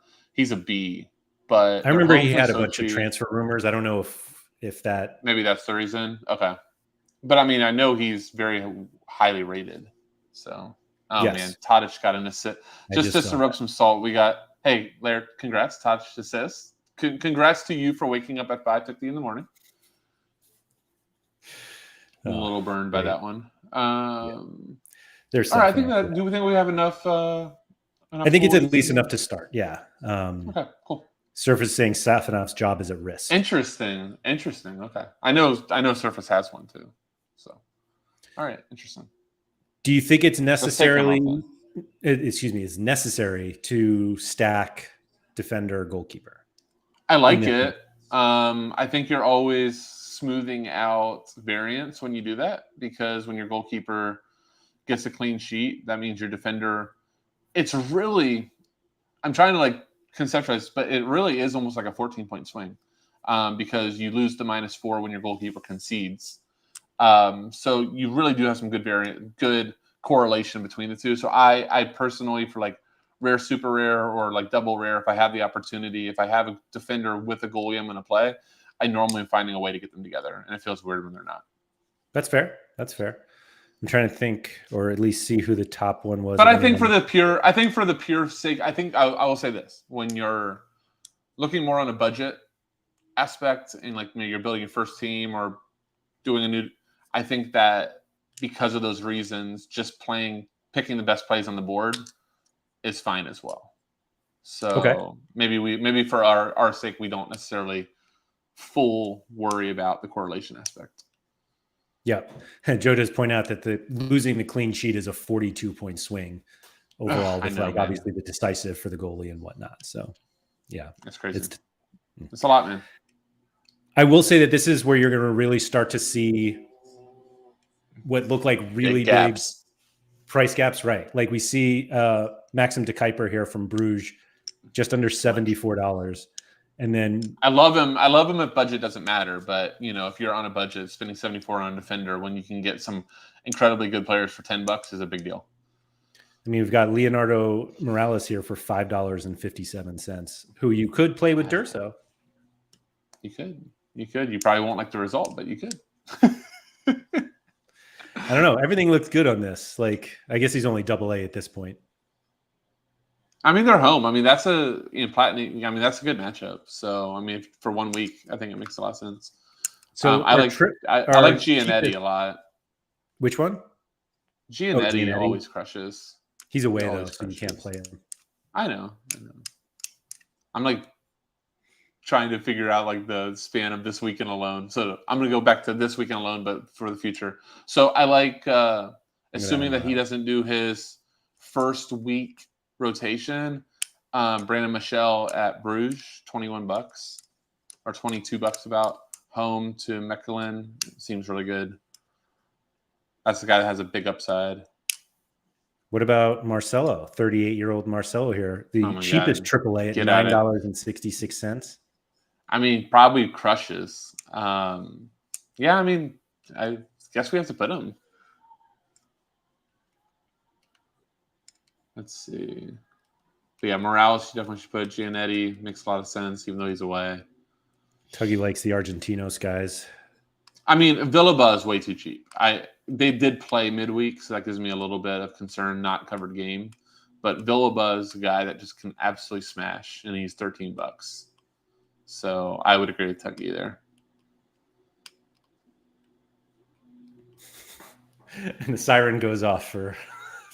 B. But I remember he had a bunch of transfer rumors. I don't know if that maybe that's the reason. Okay, but I mean I know he's very highly rated. So man, Tadic got an assist. Just to rub some salt, we got. Hey, Laird, congrats. Tadic assist. Congrats to you for waking up at 5:50 in the morning. I'm a little burned by that one. There's all right. I think that. Do we think we have enough? I think it's at least enough to start. Yeah. Okay. Cool. Surface saying Safonov's job is at risk. Interesting. Okay. I know. Surface has one too. So, all right. Interesting. Do you think it's necessarily? It's necessary to stack defender goalkeeper? I like it. I think you're always smoothing out variance when you do that, because when your goalkeeper gets a clean sheet, that means your defender. It's really, I'm trying to conceptualize, but it really is almost like a 14-point swing, because you lose the -4 when your goalkeeper concedes. So you really do have some good correlation between the two. So I personally, for rare, super rare, or double rare, if I have the opportunity, if I have a defender with a goalie I'm going to play, I normally am finding a way to get them together, and it feels weird when they're not. That's fair. I'm trying to think, or at least see who the top one was. But I think for the pure sake, I think I will say this: when you're looking more on a budget aspect and you're building your first team or doing a new, I think that because of those reasons, just picking the best plays on the board is fine as well. So maybe for our sake, we don't necessarily full worry about the correlation aspect. Yeah. Joe does point out that losing the clean sheet is a 42-point swing overall, with obviously the decisive for the goalie and whatnot. So yeah, that's crazy. It's a lot, man. I will say that this is where you're going to really start to see what look like really big price gaps, right? Like we see Maxim de Kuiper here from Bruges, just under $74. And then I love him if budget doesn't matter. But if you're on a budget, spending $74 on a defender when you can get some incredibly good players for $10 is a big deal. I mean, we've got Leonardo Morales here for $5.57, who you could play with Durso. You could. You probably won't like the result, but you could. I don't know. Everything looks good on this. I guess he's only AA at this point. I mean, they're home. I mean, that's platinum. I mean, that's a good matchup. So, I mean, for 1 week, I think it makes a lot of sense. So I like Giannetti a lot. Which one? Giannetti always crushes. He's away though, so you can't play him. I know. I'm trying to figure out the span of this weekend alone. So I'm going to go back to this weekend alone, but for the future. So I like assuming that he doesn't do his first week rotation. Brandon Michel at Bruges, $21 or $22 about. Home to Mechelen seems really good. That's the guy that has a big upside. What about Marcelo? 38-year-old Marcelo here, the cheapest AAA at $9.66. I mean, probably crushes. Yeah, I mean, I guess we have to put him. Let's see. But yeah, Morales, you definitely should put. Giannetti makes a lot of sense, even though he's away. Tuggy likes the Argentinos guys. I mean, Villaba is way too cheap. They did play midweek, so that gives me a little bit of concern, not covered game. But Villaba is a guy that just can absolutely smash, and he's $13. So I would agree with Tuggy there. And the siren goes off for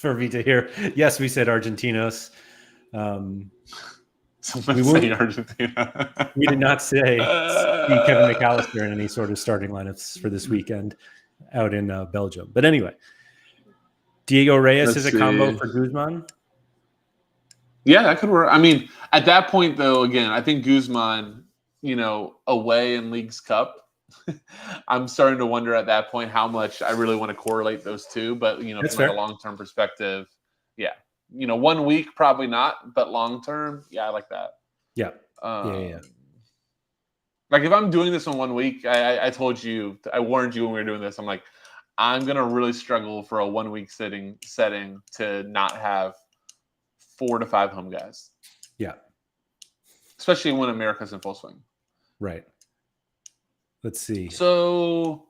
Vita here. Yes, we said Argentinos. We say Argentina. We did not say Kevin McAllister in any sort of starting lineups for this weekend out in Belgium. But anyway, Diego Reyes is a combo for Guzman. Yeah, that could work. I mean, at that point, though, again, I think Guzman, away in League's Cup, I'm starting to wonder at that point how much I really want to correlate those two. But, from like a long-term perspective, yeah. 1 week, probably not, but long-term, yeah, I like that. Yeah. Yeah. Like if I'm doing this in 1 week, I told you, I warned you when we were doing this. I'm like, I'm going to really struggle for a 1 week setting to not have 4 to 5 home guys. Yeah. Especially when America's in full swing. Right. Let's see. So,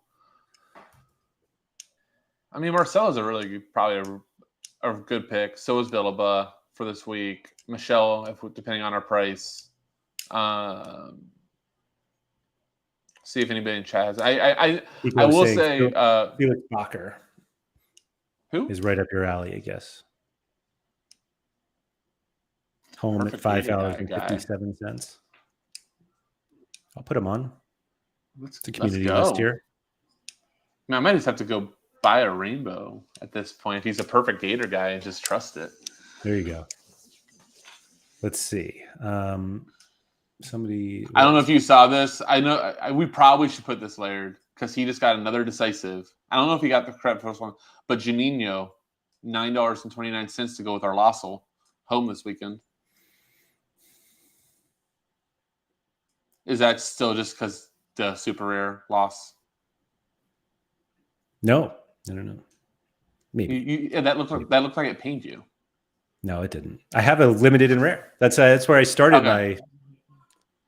I mean, Marcel is probably a good pick. So is Villaba for this week. Michelle, depending on our price. See if anybody in chat has. I will say Felix Bacher. Who is right up your alley, I guess. Home at $5.57. I'll put him on. It's a community list here. Now, I might just have to go buy a rainbow at this point. If he's a perfect Gator guy, and just trust it. There you go. Let's see. Somebody. I don't know if you saw this. I know we probably should put this Laird because he just got another decisive. I don't know if he got the credit for this one, but Juninho, $9.29 to go with our Lossel home this weekend. Is that still just because the super rare loss? No. Maybe that looked like it pained you. No, it didn't. I have a limited and rare. That's where I started my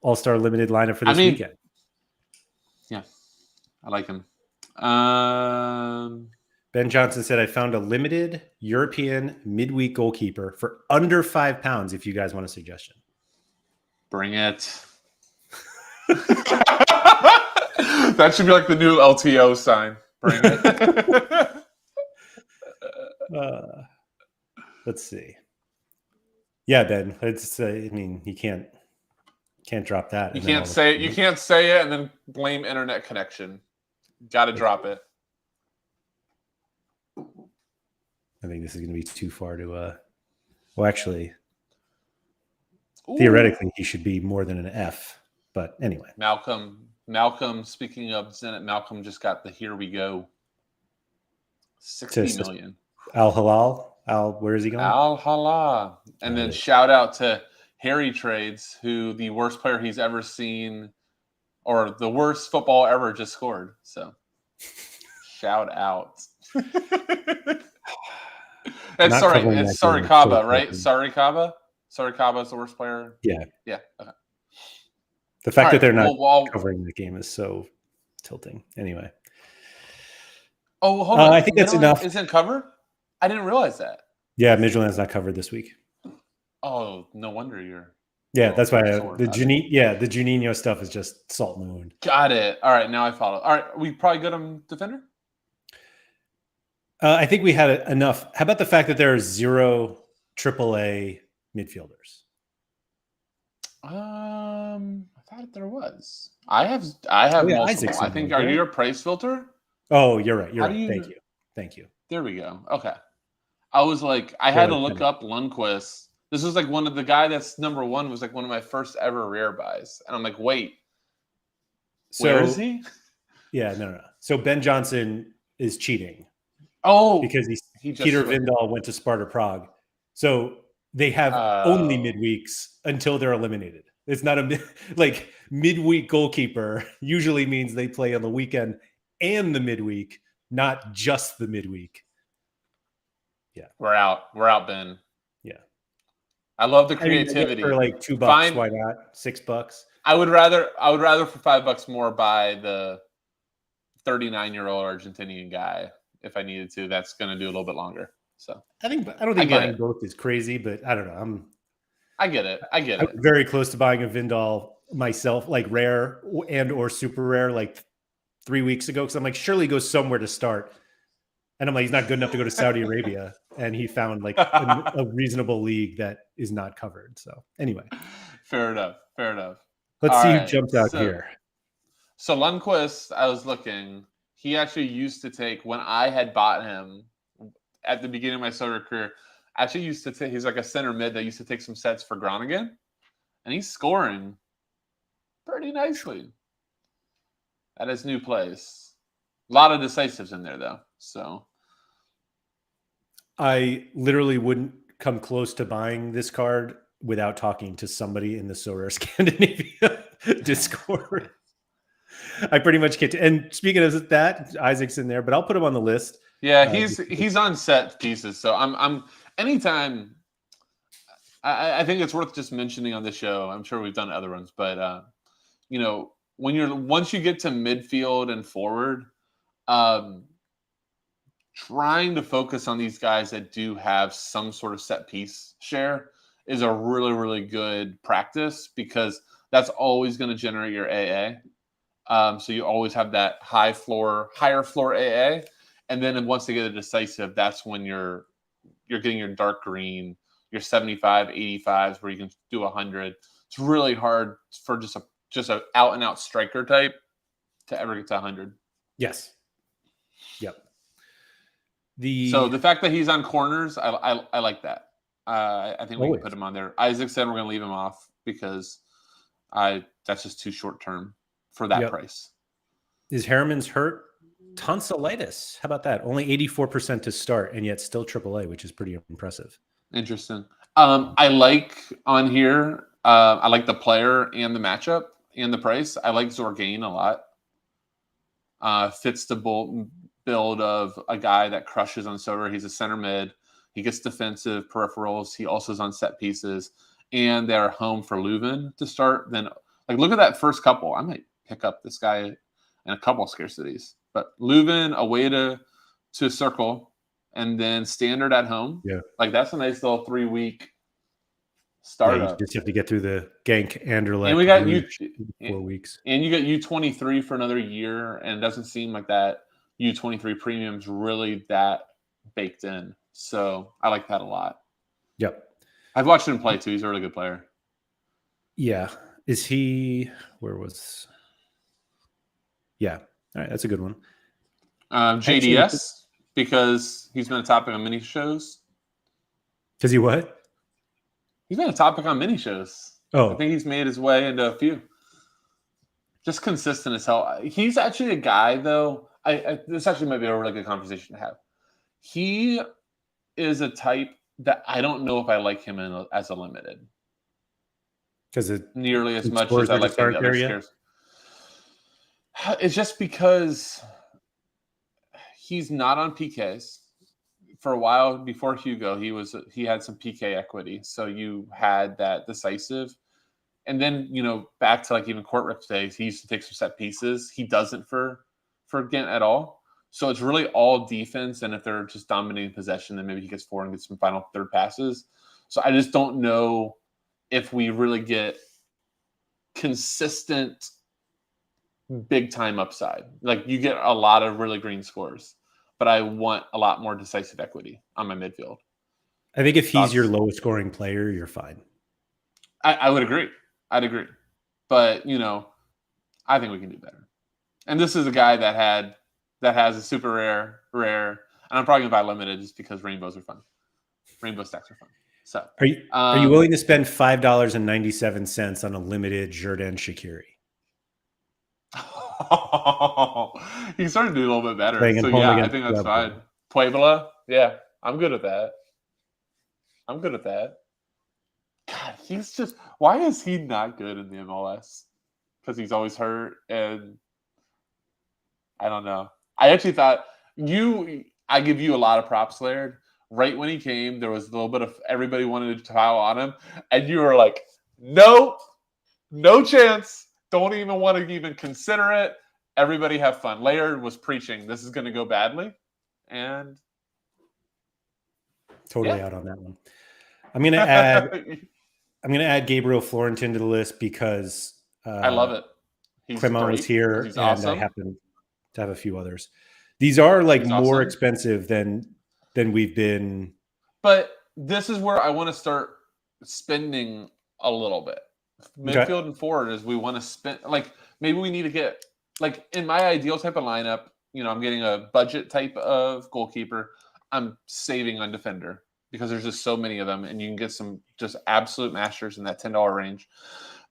All-Star limited lineup for this weekend. Yeah, I like him. Ben Johnson said, I found a limited European midweek goalkeeper for under £5 if you guys want a suggestion. Bring it. That should be like the new LTO sign. Bring it. Let's see. Yeah, Ben. It's. I mean, you can't drop that. You can't say it. You can't say it and then blame internet connection. Got to drop it. I think this is going to be too far to. Well, actually, theoretically, he should be more than an F. But anyway, Malcolm. Speaking of Zenit, Malcolm just got the here we go. 60 million. Al Halal. Where is he going? Al Halal. And then shout out to Harry Trades, who the worst player he's ever seen, or the worst football ever, just scored. So shout out. It's Sarikaba, right? Sarikaba is the worst player. Yeah. Okay. The fact that they're not covering the game is so tilting. Anyway. Oh, hold on. I think that's enough. Isn't covered? I didn't realize that. Yeah, Midtjylland's not covered this week. Oh, no wonder you're. Yeah, that's why the Juninho stuff is just salt in the wound. Got it. All right, now I follow. All right, we probably good on defender. I think we had enough. How about the fact that there are 0 AAA midfielders? I thought there was. I have multiple. Isaacson, I think. Are you your price filter? Oh, you're right. Thank you. There we go. Okay. I was like, I had to look up Lundqvist This was like one of the guy that's number 1 was like one of my first ever rare buys. And I'm like, wait, where is he? Yeah, no. So Ben Johnson is cheating. Oh, because he just Peter switched. Vindal went to Sparta Prague. So they have only midweeks until they're eliminated. It's not like midweek goalkeeper usually means they play on the weekend and the midweek, not just the midweek. Yeah. We're out, Ben. Yeah. I love the I mean, creativity. for like $2, Fine. why not? $6. I would rather for $5 more buy the 39-year-old Argentinian guy if I needed to. That's going to do a little bit longer. So I don't think buying both is crazy, but I don't know. I get it. I'm very close to buying a Vindal myself, like rare and or super rare, like 3 weeks ago. Because I'm like, surely he goes somewhere to start. And I'm like, he's not good enough to go to Saudi Arabia. And he found like a reasonable league that is not covered. So anyway. Fair enough. Let's see who jumps out here. So Lundqvist, I was looking, he actually used to take, when I had bought him at the beginning of my Sorare career, actually used to take, he's like a center mid that used to take some sets for Groningen. And he's scoring pretty nicely at his new place. A lot of decisives in there, though. So I literally wouldn't come close to buying this card without talking to somebody in the Sorare Scandinavia Discord. I pretty much get to. And speaking of that, Isaac's in there, but I'll put him on the list. Yeah, he's on set pieces. So I'm anytime. I think it's worth just mentioning on the show. I'm sure we've done other ones, but once you get to midfield and forward, trying to focus on these guys that do have some sort of set piece share is a really, really good practice because that's always going to generate your AA. So you always have that higher floor AA. And then once they get a decisive, that's when you're getting your dark green, your 75, 85s where you can do 100. It's really hard for just a out and out striker type to ever get to 100. Yes. Yep. So the fact that he's on corners, I like that. I think we can put him on there. Isaac said we're going to leave him off because that's just too short term for that price. Is Harriman's hurt? Tonsillitis. How about that? Only 84% to start, and yet still AAA, which is pretty impressive. Interesting. I like on here. I like the player and the matchup and the price. I like Zorgain a lot. Fits the build of a guy that crushes on Sorare. He's a center mid. He gets defensive peripherals. He also is on set pieces, and they're home for Leuven to start. Then, look at that first couple. I might pick up this guy in a couple of scarcities. But Leuven away to Circle, and then Standard at home. Yeah, that's a nice little 3-week startup. Yeah, you just have to get through the Genk, Anderlecht, and we got 4 weeks, and you got U23 for another year, and it doesn't seem like that U23 premium's really that baked in. So I like that a lot. Yep, I've watched him play too. He's a really good player. Yeah, is he? Where was? Yeah. All right, that's a good one. JDS, because he's been a topic on mini shows. Does he what? He's been a topic on mini shows. Oh. I think he's made his way into a few. Just consistent as hell. He's actually a guy, though. This actually might be a really good conversation to have. He is a type that I don't know if I like him as a limited. Because it nearly as much as I like the other scares. It's just because he's not on PKs. For a while before Hugo, he had some PK equity. So you had that decisive. And then, back to even Court Rip's days, he used to take some set pieces. He doesn't for Ghent at all. So it's really all defense. And if they're just dominating possession, then maybe he gets 4 and gets some final third passes. So I just don't know if we really get consistent big time upside. You get a lot of really green scores, but I want a lot more decisive equity on my midfield. I think if he's your lowest scoring player, you're fine. I would agree. I'd agree. But, I think we can do better. And this is a guy that has a super rare, and I'm probably going to buy limited just because rainbows are fun. Rainbow stacks are fun. So, Are you willing to spend $5.97 on a limited Jordan Shaqiri? He's starting to do a little bit better. Playing at So home yeah, I against think that's Puebla. fine. Puebla, yeah, I'm good with that. God, he's just. Why is he not good in the MLS? Because he's always hurt, and I don't know. I actually thought I give you a lot of props, Laird. Right when he came, there was a little bit of everybody wanted to pile on him, and you were like, "No, no chance. Don't even want to even consider it. Everybody have fun." Laird was preaching, "This is going to go badly," and Totally out on that one. I'm gonna add Gabriel Florentin to the list because I love it. He's Clement great. was here, He's and awesome. I happen to have a few others. These are like He's more awesome. expensive than we've been. But this is where I want to start spending a little bit. Midfield and forward is we want to spend, like, maybe we need to get, like, in my ideal type of lineup, I'm getting a budget type of goalkeeper. I'm saving on defender because there's just so many of them, and you can get some just absolute masters in that $10 range.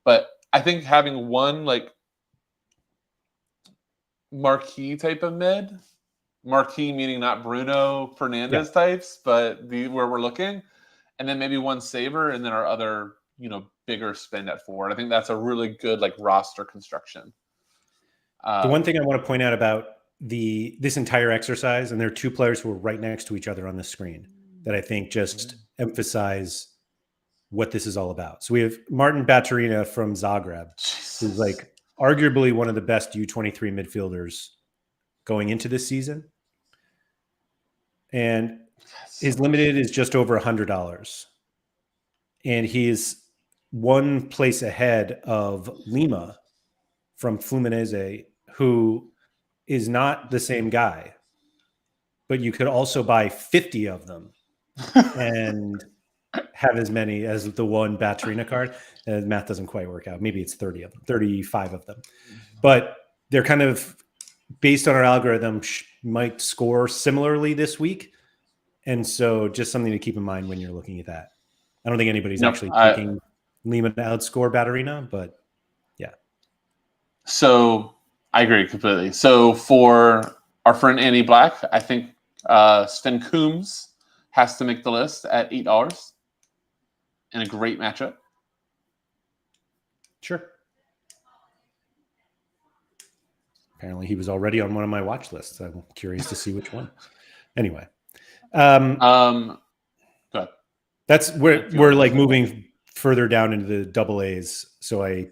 But I think having one like marquee type of mid, marquee meaning not Bruno Fernandes types, but where we're looking, and then maybe one saver, and then our other bigger spend at forward. I think that's a really good like roster construction. The one thing I want to point out about this entire exercise, and there are two players who are right next to each other on the screen that I think just emphasize what this is all about. So we have Martin Baturina from Zagreb, who's like arguably one of the best U23 midfielders going into this season. And his limited is just over $100. And he is one place ahead of Lima from Fluminense, who is not the same guy, but you could also buy 50 of them and have as many as the one Baturina card. And math doesn't quite work out. Maybe it's 30 of them, 35 of them. But they're kind of based on our algorithm, might score similarly this week. And so just something to keep in mind when you're looking at that. I don't think anybody's actually picking Lima to outscore Baturina, but yeah. So I agree completely. So for our friend Andy Black, I think Sven Coombs has to make the list at $8 in a great matchup. Sure. Apparently he was already on one of my watch lists. I'm curious to see which one. Anyway. Go ahead. That's where we're like moving further down into the double A's. So I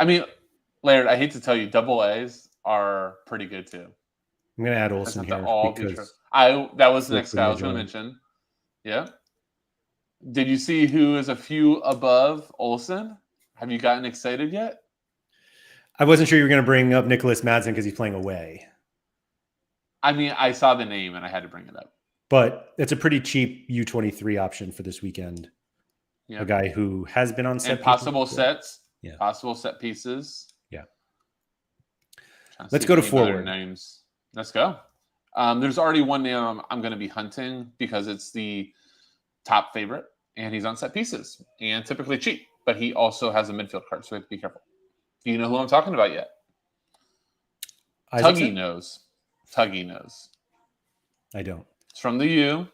mean, Laird, I hate to tell you, double A's are pretty good too. I'm going to add Olsen here because that was the next guy I was going to mention. Yeah. Did you see who is a few above Olsen? Have you gotten excited yet? I wasn't sure you were going to bring up Nicholas Madsen because he's playing away. I mean, I saw the name and I had to bring it up. But it's a pretty cheap U23 option for this weekend. Yep. A guy who has been on set. And possible sets. Yeah. Possible set pieces. Yeah. Let's go to forward. Names. Let's go. There's already one name I'm going to be hunting because it's the top favorite, and he's on set pieces and typically cheap, but he also has a midfield card, so we have to be careful. Do you know who I'm talking about yet? Tuggy knows. I don't. It's from the U.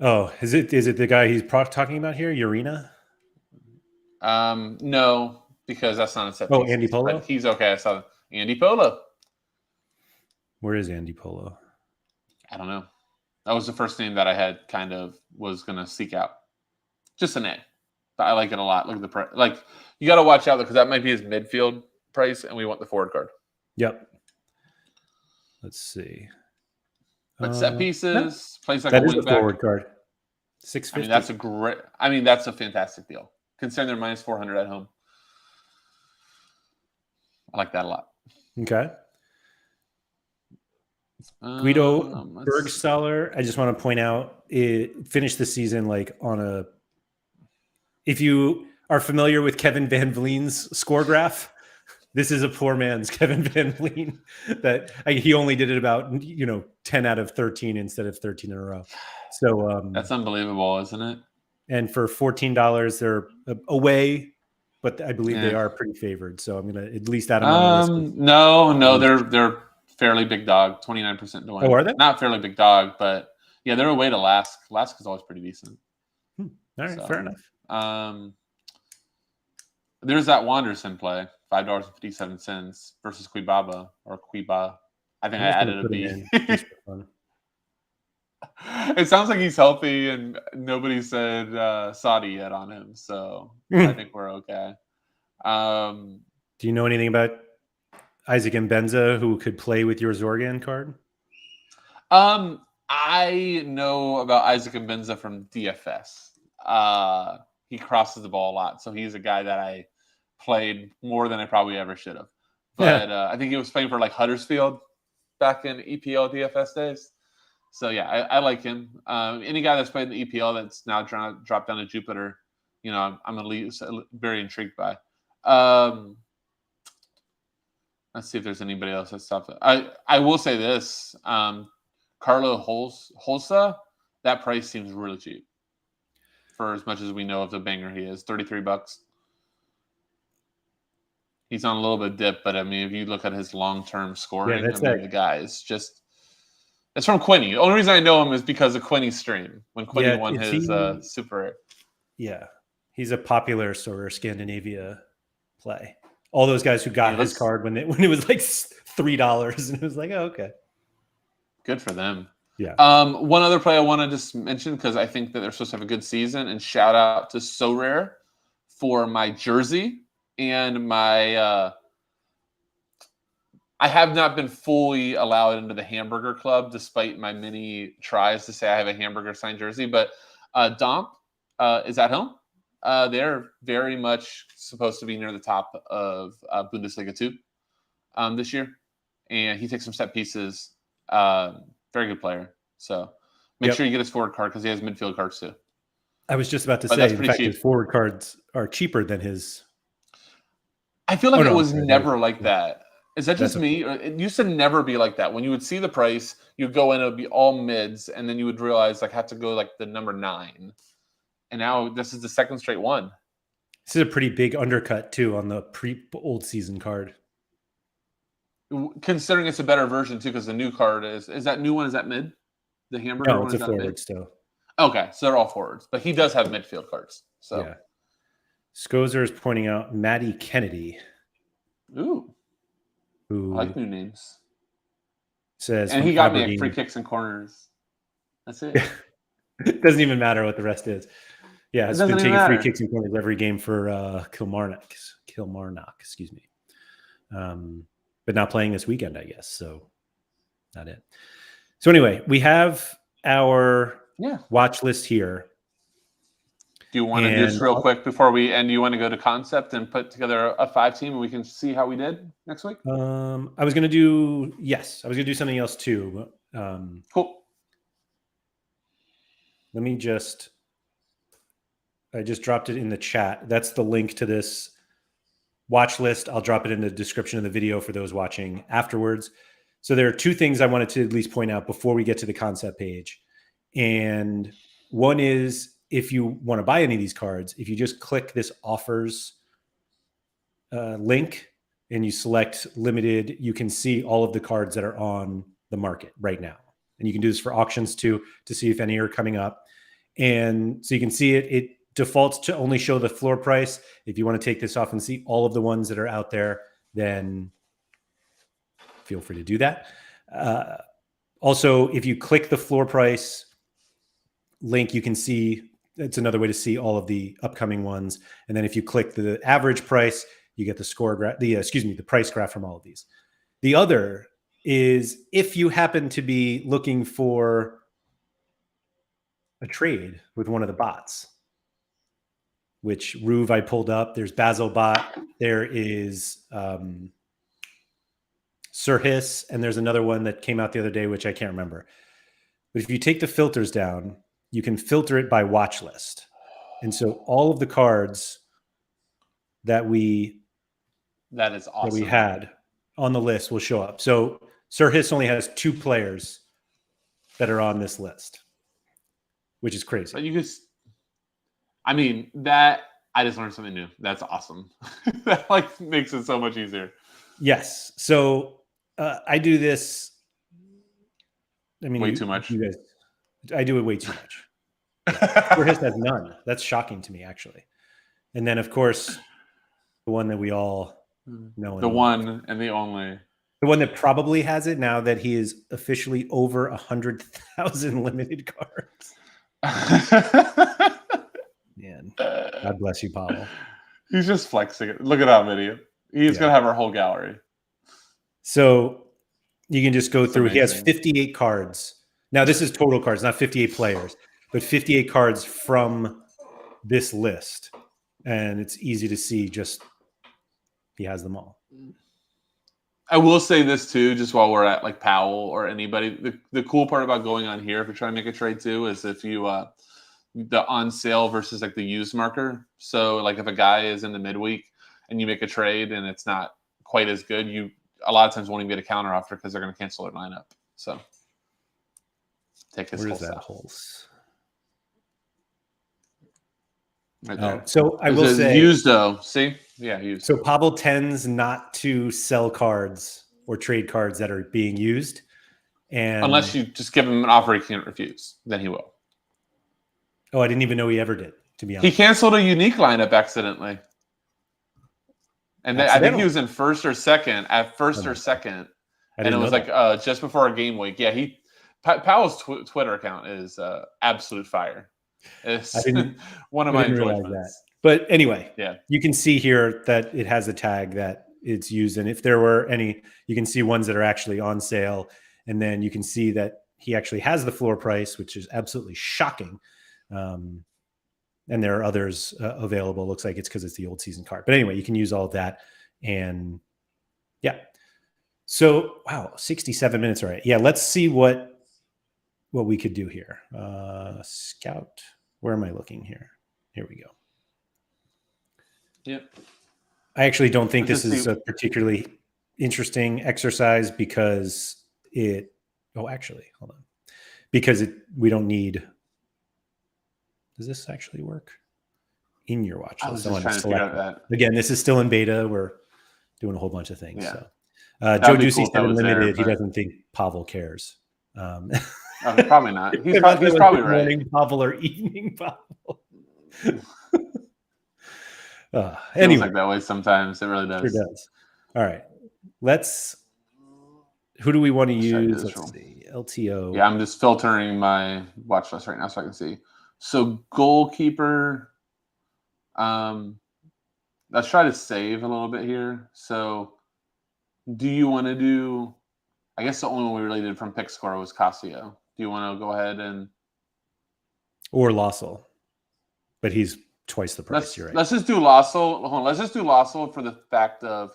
Oh, is it the guy he's talking about here, Urena? No, because that's not a set. Oh, pieces, Andy Polo. But he's okay. I saw Andy Polo. Where is Andy Polo? I don't know. That was the first name that I had kind of was going to seek out. Just an A. But I like it a lot. Look at the price. Like, you got to watch out because that might be his midfield price, and we want the forward card. Yep. Let's see. But set pieces, plays like a wing back. Forward card. $650. That's a fantastic deal. Considering they're minus 400 at home. I like that a lot. Okay. Guido Bergstaller, I just want to point out, it finished the season like on a. If you are familiar with Kevin Van Vlien's score graph, This is a poor man's Kevin Van Vliet. That he only did it about 10 out of 13 instead of 13 in a row. So that's unbelievable, isn't it? And for $14, they're away, but I believe they are pretty favored. So I'm gonna at least add them on the list. No, they're fairly big dog, 29% to win. Oh, are they? Not fairly big dog, but yeah, they're away to Lask. Lask is always pretty decent. All right, fair enough. There's that Wanderson play, $5.57 versus Quibaba or Quiba. I think I added a B. Just for fun. It sounds like he's healthy, and nobody said Saudi yet on him, so I think we're okay. Do you know anything about Isaac Mbenza, who could play with your Zorgan card? I know about Isaac Mbenza from DFS. He crosses the ball a lot, so he's a guy that I played more than I probably ever should have. But I think he was playing for like Huddersfield back in EPL DFS days. So yeah, I like him. Any guy that's played in the EPL that's now trying to drop down to Jupiter, I'm at least very intrigued by. Let's see if there's anybody else that's stuff. I will say this: Carlo Holsa, that price seems really cheap for as much as we know of the banger he is. $33. He's on a little bit dip, but I mean, if you look at his long-term scoring, the guy is just. It's from Quinny. The only reason I know him is because of Quinny's stream when Quinny won his Super. Yeah, he's a popular Sorare Scandinavia play. All those guys who got his card when it was like $3, and it was like, oh, okay, good for them. Yeah. One other play I want to just mention because I think that they're supposed to have a good season, and shout out to Sorare for my jersey and my. I have not been fully allowed into the Hamburger Club, despite my many tries to say I have a Hamburger signed jersey. But Domp is at home. They're very much supposed to be near the top of Bundesliga 2 this year. And he takes some set pieces. Very good player. So make sure you get his forward card because he has midfield cards too. I was just about to say, in fact, his forward cards are cheaper than his. I feel like it was never like that. Is that just me? It used to never be like that. When you would see the price, you'd go in, it would be all mids, and then you would realize like have to go like the number 9. And now this is the second straight one. This is a pretty big undercut too on the old season card. Considering it's a better version too, because the new card is that new one, is that mid? The Hamburger one? No, it's a forward still. Okay, so they're all forwards. But he does have midfield cards. So yeah. Skozer is pointing out Matty Kennedy. Ooh. Who I like new names. Says, and he got me at free kicks and corners. That's it. It doesn't even matter what the rest is. Yeah, it's been taking free kicks and corners every game for Kilmarnock, excuse me. But not playing this weekend, I guess. So not it. So anyway, we have our watch list here. Do you want to do this real quick before we end? Do you want to go to concept and put together a 5 team and we can see how we did next week? I was going to do something else too. Cool. Let me I just dropped it in the chat. That's the link to this watch list. I'll drop it in the description of the video for those watching afterwards. So there are 2 things I wanted to at least point out before we get to the concept page. And one is, if you want to buy any of these cards, if you just click this offers link and you select limited, you can see all of the cards that are on the market right now. And you can do this for auctions too, to see if any are coming up. And so you can see it defaults to only show the floor price. If you want to take this off and see all of the ones that are out there, then feel free to do that. Also, if you click the floor price link, you can see it's another way to see all of the upcoming ones. And then if you click the average price, you get the score graph, the price graph from all of these. The other is if you happen to be looking for a trade with one of the bots, which Ruve I pulled up. There's Basil bot. There is Sirhis, and there's another one that came out the other day, which I can't remember. But if you take the filters down, you can filter it by watch list. And so all of the cards that we That is awesome. that we had on the list will show up. So Sir Hiss only has 2 players that are on this list, which is crazy. But you just, I mean, that I just learned something new. That's awesome. That like makes it so much easier. Yes. So I do this. I mean, Way too much. You guys, I do it way too much. Yeah. Sir Hiss has none. That's shocking to me, actually. And then, of course, the one that we all know. The one and the only. The one that probably has it now that he is officially over 100,000 limited cards. Man, God bless you, Pavel. He's just flexing it. Look at that video. He's going to have our whole gallery. So you can just go through. He has 58 cards. Now, this is total cards, not 58 players, but 58 cards from this list. And it's easy to see just he has them all. I will say this too, just while we're at like Powell or anybody, the cool part about going on here, if you're trying to make a trade too, is if you the on sale versus like the used marker. So like if a guy is in the midweek and you make a trade and it's not quite as good, you a lot of times won't even get a counter offer because they're going to cancel their lineup. So take his whole stuff. Holes? Right there. So I will say used though. See, yeah, used. So Pavel tends not to sell cards or trade cards that are being used, and unless you just give him an offer he can't refuse, then he will. Oh, I didn't even know he ever did. To be honest, he canceled a unique lineup accidentally, and I think he was in first or second. At first or second, and it was like just before a game week. Yeah, Powell's Twitter account is absolute fire. It's one of my enjoyments. But anyway, yeah, you can see here that it has a tag that it's used. And if there were any, you can see ones that are actually on sale. And then you can see that he actually has the floor price, which is absolutely shocking. And there are others available. Looks like it's because it's the old season card. But anyway, you can use all of that. And yeah. So, wow, 67 minutes. All right. Yeah, let's see what we could do here. Scout. Where am I looking here? Here we go. Yep. I actually don't think this is a particularly interesting exercise because it. Oh, actually, hold on. Because we don't need. Does this actually work? In your watch list. I was just trying to figure out that. Again, this is still in beta. We're doing a whole bunch of things. Yeah. So, Joe Ducey said limited. He doesn't think Pavel cares. Probably not. He's probably right. Morning Pavel or evening Pavel. Anyway, like that way sometimes. It really does. Sure does. All right. Who do we want to use? Let's see. LTO. Yeah, I'm just filtering my watch list right now so I can see. So goalkeeper. Let's try to save a little bit here. So do you want to do, I guess the only one we really did from pick score was Casio. Do you want to go ahead and or Lossell? But he's twice the price. You're right. Let's just do Lossell. Hold on. Let's just do Lossell for the fact of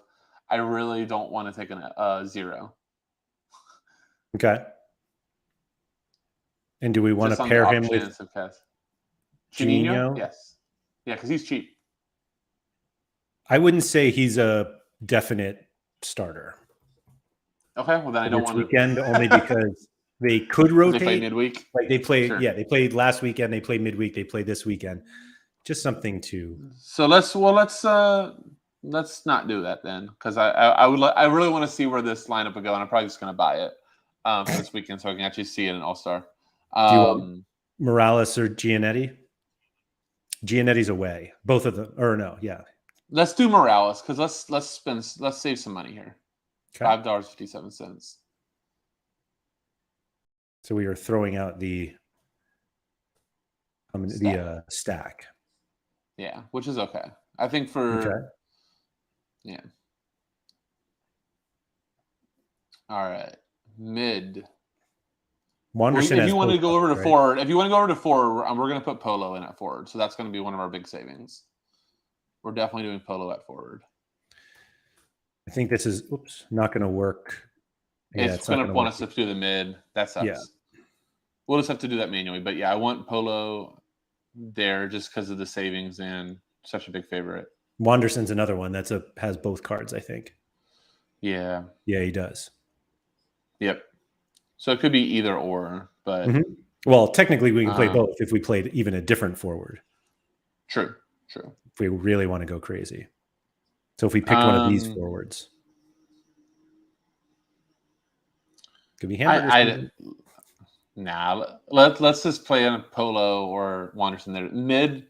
I really don't want to take a 0. Okay. And do we want to pair him with Juninho? Yes. Yeah, because he's cheap. I wouldn't say he's a definite starter. Okay, well then I don't want to. Weekend only because they could rotate. They play midweek. Like they play, sure. Yeah, they played last weekend. They played midweek. They played this weekend. Just something to. So let's not do that then, because I really want to see where this lineup would go, and I'm probably just going to buy it for this weekend so I can actually see it in All Star. Do you want Morales or Giannetti? Giannetti's away. Both of them, or no? Yeah. Let's do Morales because let's save some money here. Okay. $5.57. So we are throwing out the stack. Yeah, which is okay. I think for yeah. All right, mid. Wanderson if you want to go over to forward, we're going to put Polo in at forward. So that's going to be one of our big savings. We're definitely doing Polo at forward. I think this is not going to work. Yeah, it's going to want us to do the mid. That sucks. Yeah. We'll just have to do that manually. But yeah, I want Polo there just because of the savings and such a big favorite. Wanderson's another one has both cards, I think. Yeah. Yeah, he does. Yep. So it could be either or, but well, technically we can play both if we played even a different forward. True. If we really want to go crazy. So if we picked one of these forwards. Could be hamburgers. Let's just play in a Polo or Wanderson there. Mid,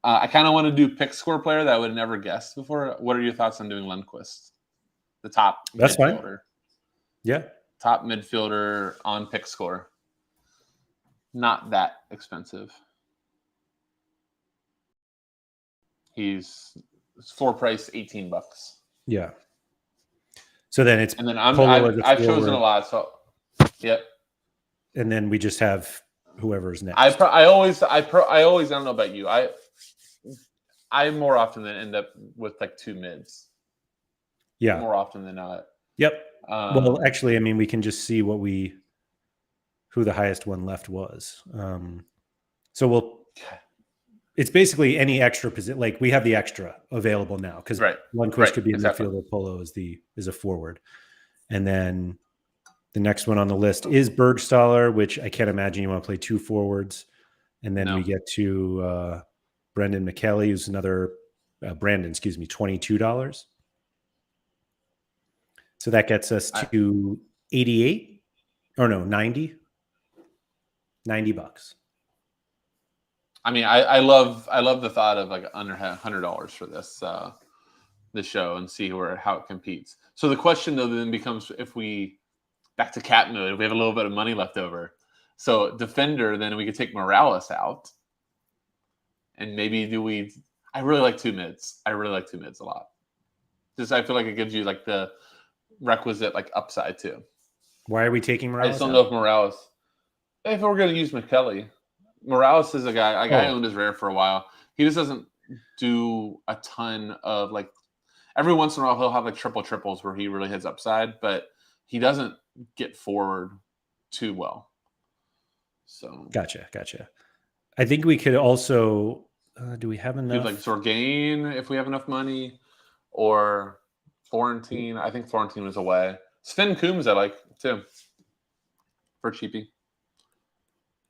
I kind of want to do pick score player that I would have never guessed before. What are your thoughts on doing Lundqvist? The top That's midfielder. Fine. Yeah. Top midfielder on pick score. Not that expensive. He's for price $18. Yeah. So then it's and then I've chosen a lot. So yep. And then we just have whoever's next. I always I don't know about you. I more often than end up with like two mids. Yeah. More often than not. Yep. Well, actually, I mean, we can just see who the highest one left was. So it's basically any extra position. Like we have the extra available now because Lundqvist could be a midfielder. Polo is a forward. And then the next one on the list is Bergstaller, which I can't imagine you want to play two forwards. And then we get to Brendan McKelly, who's another $22. So that gets us to 88 or no, 90 $90. I mean, I love the thought of like under $100 for this show and see how it competes. So the question though then becomes if we back to cat mode, if we have a little bit of money left over. So defender, then we could take Morales out. And maybe I really like two mids. I really like two mids a lot. Just I feel like it gives you like the requisite like upside too. Why are we taking Morales? I just don't know if Morales. If we're going to use McKelly, Morales is a guy. I owned his rare for a while. He just doesn't do a ton of like. Every once in a while, he'll have like triples where he really hits upside, but he doesn't get forward too well. So gotcha. I think we could also. Do we have enough? Like Zorgain, if we have enough money, or Florentine. I think Florentine was away. Sven Coombs, I like too. For cheapie.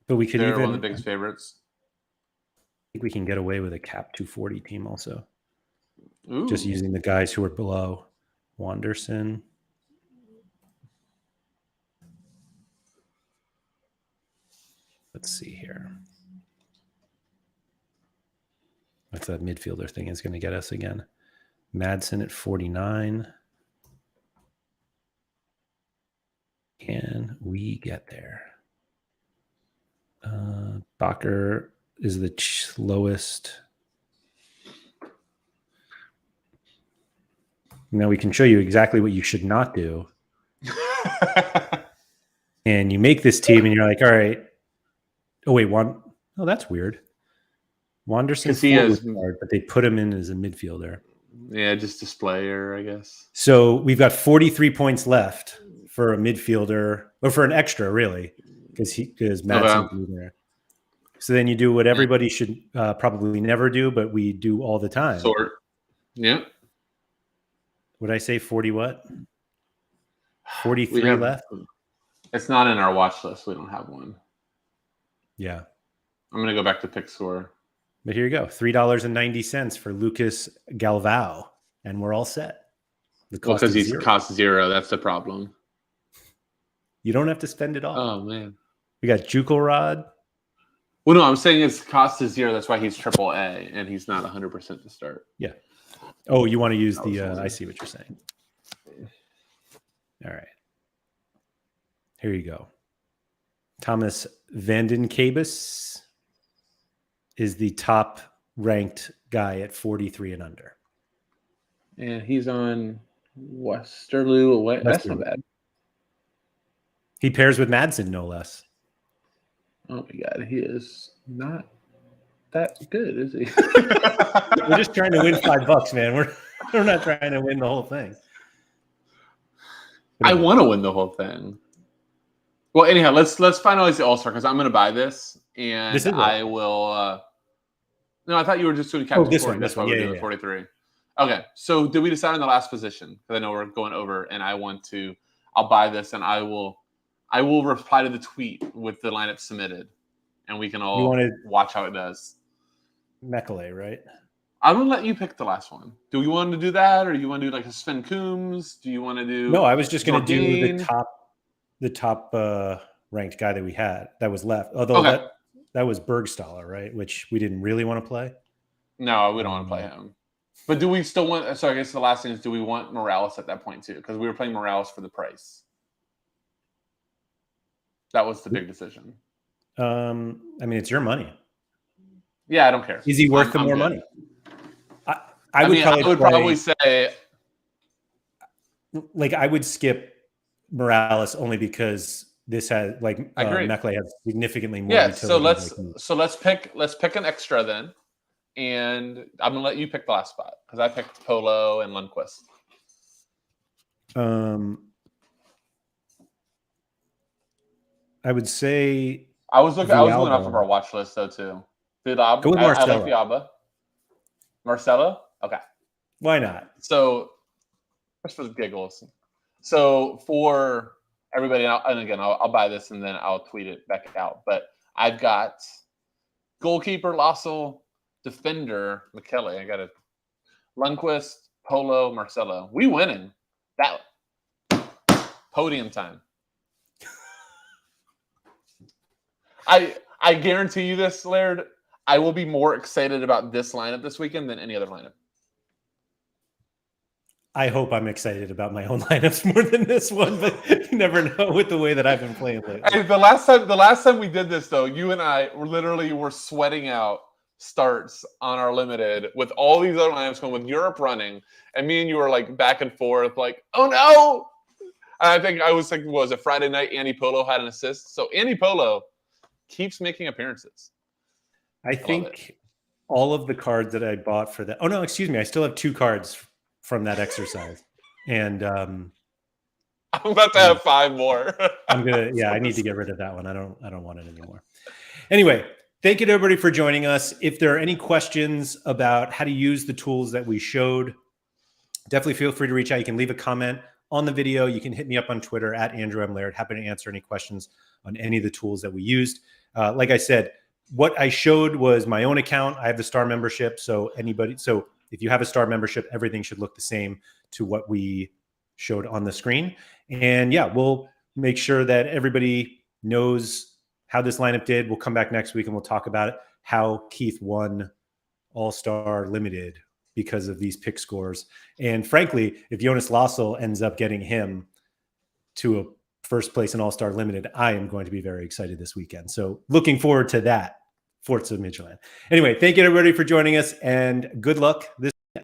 But we could They're one of the biggest favorites. I think we can get away with a cap 240 team also. Ooh. Just using the guys who are below. Wanderson. Let's see here. What's that midfielder thing is going to get us again? Madsen at 49. Can we get there? Bakker is the lowest. Now we can show you exactly what you should not do. And you make this team and you're like, all right. Oh, wait, oh, that's weird. Wanderson's hard, but they put him in as a midfielder. Yeah, just displayer, I guess. So we've got 43 points left for a midfielder, or for an extra, really, because Madsen's there. So then you do what everybody should probably never do, but we do all the time. Sort. Yeah. Would I say 40 what? 43 left? It's not in our watch list. We don't have one. Yeah. I'm going to go back to pick score. But here you go. $3.90 for Lucas Galvao. And we're all set. Because he's cost zero. That's the problem. You don't have to spend it all. Oh, man. We got Jukelrod. Well, no, I'm saying it's cost is zero. That's why he's AAA, and he's not 100% to start. Yeah. Oh, you want to use I see what you're saying. All right. Here you go. Thomas Vandenkabis is the top ranked guy at 43 and under. And he's on Westerlo away. That's not bad. He pairs with Madsen, no less. Oh my God, he is not that good, is he? We're just trying to win $5, man. We're not trying to win the whole thing. I want to win the whole thing. Well, anyhow, let's finalize the All-Star because I'm going to buy this, and I will. No, I thought you were just doing Captain 40. That's why we're doing 43. Okay, so did we decide on the last position? Because I know we're going over, and I'll buy this, and I will reply to the tweet with the lineup submitted, and we can all watch how it does. Mekele, right? I'm gonna let you pick the last one. Do we want to do that, or do you want to do like a Sven Coombs? Do you want to do? No, I was just going to do the top ranked guy that was left. Although that was Bergstaller, right? Which we didn't really want to play. No, we don't want to play him. But do we still want? So I guess the last thing is, do we want Morales at that point too? Because we were playing Morales for the price. That was the big decision. I mean, it's your money. Yeah, I don't care. Is he worth more money? I would probably say, like, I would skip Morales only because this has Mekele has significantly more. Yeah, so let's pick an extra then, and I'm gonna let you pick the last spot because I picked Polo and Lundqvist. I would say I was looking off of our watch list though too. Go with Marcelo. I like Villalba. Marcelo? Okay. Why not? So, just for the giggles. So, for everybody, and again, I'll buy this and then I'll tweet it back out. But I've got goalkeeper Lassel, defender Mekele. I got Lundqvist, Polo, Marcelo. We winning. That podium time. I guarantee you this, Laird. I will be more excited about this lineup this weekend than any other lineup. I hope I'm excited about my own lineups more than this one, but you never know with the way that I've been playing lately. Hey, the last time we did this, though, you and I were sweating out starts on our limited with all these other lineups going with Europe running, and me and you were like back and forth, like, oh no! And I think I was thinking, was it Friday night? Andy Polo had an assist, so Andy Polo keeps making appearances. I think all of the cards that I bought for that. Oh no, excuse me. I still have 2 cards from that exercise, and I'm about to have 5 more. I'm gonna. Yeah, I need to get rid of that one. I don't want it anymore. Anyway, thank you to everybody for joining us. If there are any questions about how to use the tools that we showed, definitely feel free to reach out. You can leave a comment on the video. You can hit me up on Twitter at Andrew M. Laird. Happy to answer any questions on any of the tools that we used. Like I said, what I showed was my own account. I have the Star membership. So if you have a Star membership, everything should look the same to what we showed on the screen. And yeah, we'll make sure that everybody knows how this lineup did. We'll come back next week and we'll talk about it, how Keith won All-Star Limited because of these pick scores. And frankly, if Jonas Lassel ends up getting him to a first place in All-Star Limited, I am going to be very excited this weekend. So looking forward to that. Forza Midtjylland. Anyway, thank you everybody for joining us and good luck this